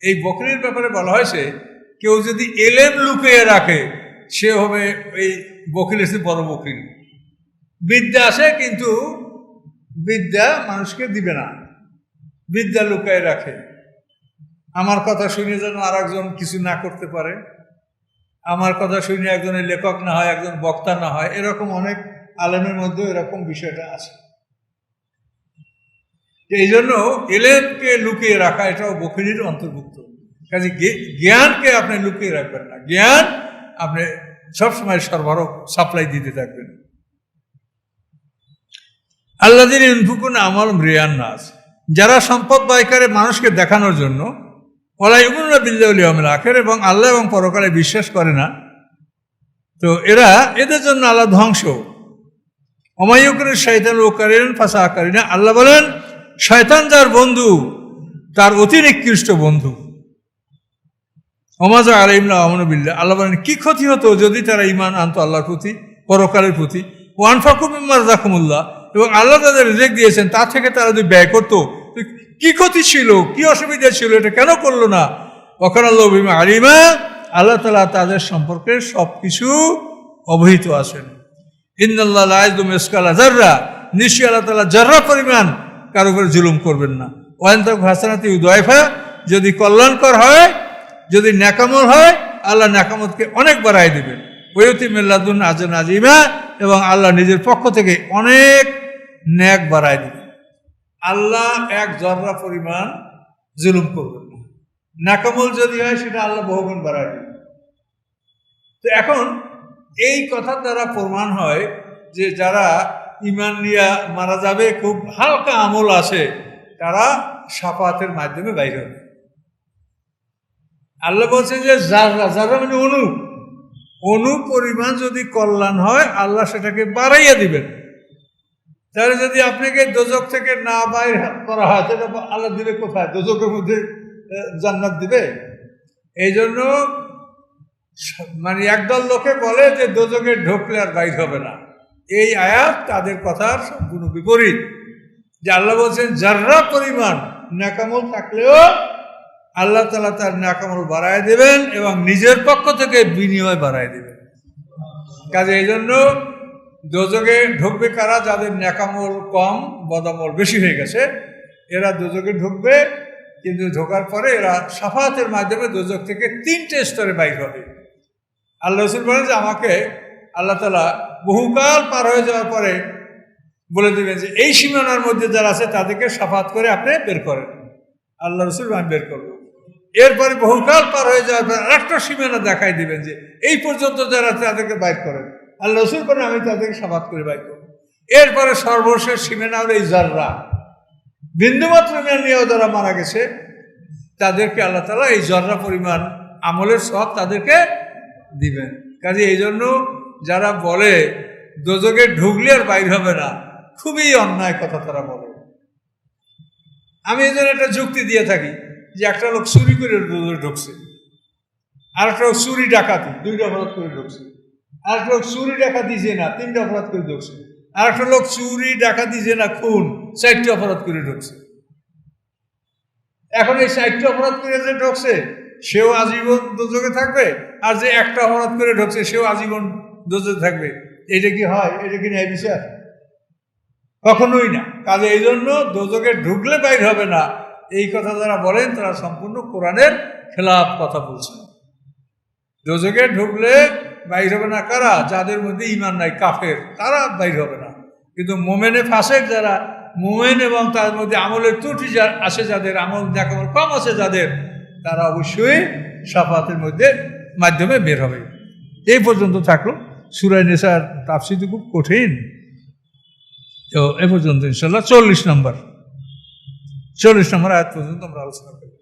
এই বখিলির ব্যাপারে বলা হয়েছে কেউ যদি এলেম লুকিয়ে রাখে সে হবে এই বখিলের চেয়ে বড় বখিল। বিদ্যা আছে কিন্তু বিদ্যা মানুষকে দিবে না, বিদ্যা লুকিয়ে রাখে। আমার কথা শুনে যেন আর একজন কিছু না করতে পারে, আমার কথা শুনে একজনের লেখক না হয়, একজন বক্তা না হয়, এরকম অনেক আলেমের মধ্যে এরকম বিষয়টা আছে। এই জন্য এলেমকে লুকিয়ে রাখা এটাও বখিলির অন্তর্ভুক্ত। কাজে জ্ঞানকে আপনি লুকিয়ে রাখবেন না, জ্ঞান আপনি সবসময় সরবরাহ সাপ্লাই দিতে থাকবেন। আল্লাযীনা ইউনফিকুনা আমওয়ালাহুম রিয়ান নাস, যারা সম্পদ ব্যয় করে মানুষকে দেখানোর জন্য, ওয়ালা ইউমিনুনা বিল্লাহি ওয়াল ইয়াউমিল আখির, এবং আল্লাহ এবং পরকালে বিশ্বাস করে না, তো এদের জন্য আল্লাহ ধ্বংস। ওয়া মা ইয়াকুনু শাইতানু কারিনান ফাসাআ কারিনা, আল্লাহ বলেন শয়তান যার বন্ধু তার অতি নিকৃষ্ট বন্ধু। ওয়া মা জাআলা আলাইহিম আমানু বিল্লাহ, আল্লাহ বলেন কি ক্ষতি হতো যদি তারা ঈমান আনতো আল্লাহর প্রতি, পরকালের প্রতি। ওয়া আনফাকু মিম্মা রাযাকাহুমুল্লাহ, এবং আল্লাহ তাদের রিজিক দিয়েছেন তা থেকে তারা যদি ব্যয় করতো, কি ক্ষতি ছিল, কি অসুবিধা ছিল, এটা কেন করলো না? ওয়া কানা আল্লাহু বিমা আলিমা, আল্লাহ তাআলা তাদের সম্পর্কে সবকিছু অবহিত আছেন। ইন্নাল্লাহ লা ইয়াজলিমু মিসকালা যাররা, নিশ্চয়ই আল্লাহ তাআলা যাররা পরিমাণ কারো উপরে জুলুম করবেন না। ওয়া ইন তাকু হাসানাতুন ইউদাইফা, যদি কল্যাণকর হয়, যদি নেকামল হয়, আল্লাহ নেকামতকে অনেক বাড়াই দেবেন। ওয়া ইউতি মিন লাদুন আজরান আযীমা, এবং আল্লাহ নিজের পক্ষ থেকে অনেক নেক বাড়াই দেবেন। আল্লাহ এক জররা পরিমাণ জুলুম করবেন না, নেকামল যদি হয় সেটা আল্লাহ বহুগুণ বাড়াই দেবেন। তো এখন এই কথার দ্বারা প্রমাণ হয় যে যারা ঈমান নিয়ে মারা যাবে, খুব হালকা আমল আছে, তারা শাফাতের মাধ্যমে বাইর হবে। আল্লাহ বলছেন যে যারা যারা মানে অনু পরিমাণ যদি কল্যাণ হয় আল্লাহ সেটাকে বাড়াইয়া দিবেন। তাহলে যদি আপনাকে দোজক থেকে না বাইর করা হয় তাহলে আল্লাহ দিবে কোথায়? দোজকের মধ্যে জান্নাত দিবে? এই জন্য মানে একদল লোকে বলে যে দোজকে ঢুকলে আর বাইর হবে না, এই আয়াত তাদের কথার সম্পূর্ণ বিপরীত। যে আল্লাহ বলছেন যার্রা পরিমাণ নেকামল থাকলেও আল্লাহ তাআলা তার নেকামল বাড়ায় দেবেন এবং নিজের পক্ষ থেকে বিনিময় বাড়ায় দেবেন। কাজে এই জন্য দোজকে ঢুকবে কারা? যাদের নেকামল কম, বদামল বেশি হয়ে গেছে, এরা দোজকে ঢুকবে, কিন্তু ঢোকার পরে এরা শাফাতের মাধ্যমে দোজক থেকে 3টে স্তরে বাইর হবে। আল্লাহ রাসূল বলেন যে আমাকে আল্লাহ তাআলা বহুকাল পার হয়ে যাওয়ার পরে বলে দেবেন যে এই সীমানার মধ্যে যারা আছে তাদেরকে সাফাত করে আপনি বের করেন, আল্লাহ রসুল আমি বের করবো। এরপরে বহুকাল পার হয়ে যাওয়ার পর আরেকটা সীমানা দেখাই দিবেন যে এই পর্যন্ত যারা আছে তাদেরকে বাইর করেন, আল্লাহ রসুল বলেন আমি তাদেরকে সাফাত করে বাইর করবো। এরপরে সর্বশেষ সীমানা হলো এই জাররা, বিন্দুমাত্র ইমান নিয়েও যারা মারা গেছে তাদেরকে আল্লাহ তাআলা এই জাররা পরিমাণ আমলের সওয়াব তাদেরকে দিবেন। কাজে এই জন্য যারা বলে দোজখে ঢুকলে আর বাইর হবে না, খুবই অন্যায় কথা তারা বলে। আমি এই জন্য একটা যুক্তি দিয়ে থাকি যে একটা লোক চুরি করে দোজখে ঢুকছে, আর একটা লোক চুরি ডাকাতি 2টা অপরাধ করে ঢুকছে, আর একটা লোক চুরি ডাকাতি জেনা 3টা অপরাধ করে ঢুকছে, আর একটা লোক চুরি ডাকাতি জেনা খুন 4টা অপরাধ করে ঢুকছে। এখন এই 4টা অপরাধ করে যে ঢুকছে সেও আজীবন দোজখে থাকবে, আর যে একটা অপরাধ করে ঢুকছে সেও আজীবন দোজখে থাকবে। এটা কি হয়? এটা কি ন্যায় বিচার? কখনোই না। কাজে এই জন্য দোজখে ঢুকলে বাইর হবে না এই কথা যারা বলেন তারা সম্পূর্ণ কোরআনের খেলাফ কথা বলছেন। দোজখে ঢুকলে বাইর হবে না কারা? যাদের মধ্যে ঈমান নাই, কাফের, তারা বাইর হবে না। কিন্তু মোমেনে ফাসেক যারা, মোমেন এবং তার মধ্যে আমলের ত্রুটি আছে যাদের, আমল দেখাবার কম আছে যাদের, তারা অবশ্যই শাফাতের মাধ্যমে বের হবে। এই পর্যন্ত থাকলো। সূরা নিসার তাফসীর খুব কঠিন, তো এ পর্যন্ত ইনশাআল্লাহ 40 নম্বর আয়াত পর্যন্ত আমরা আলোচনা করি।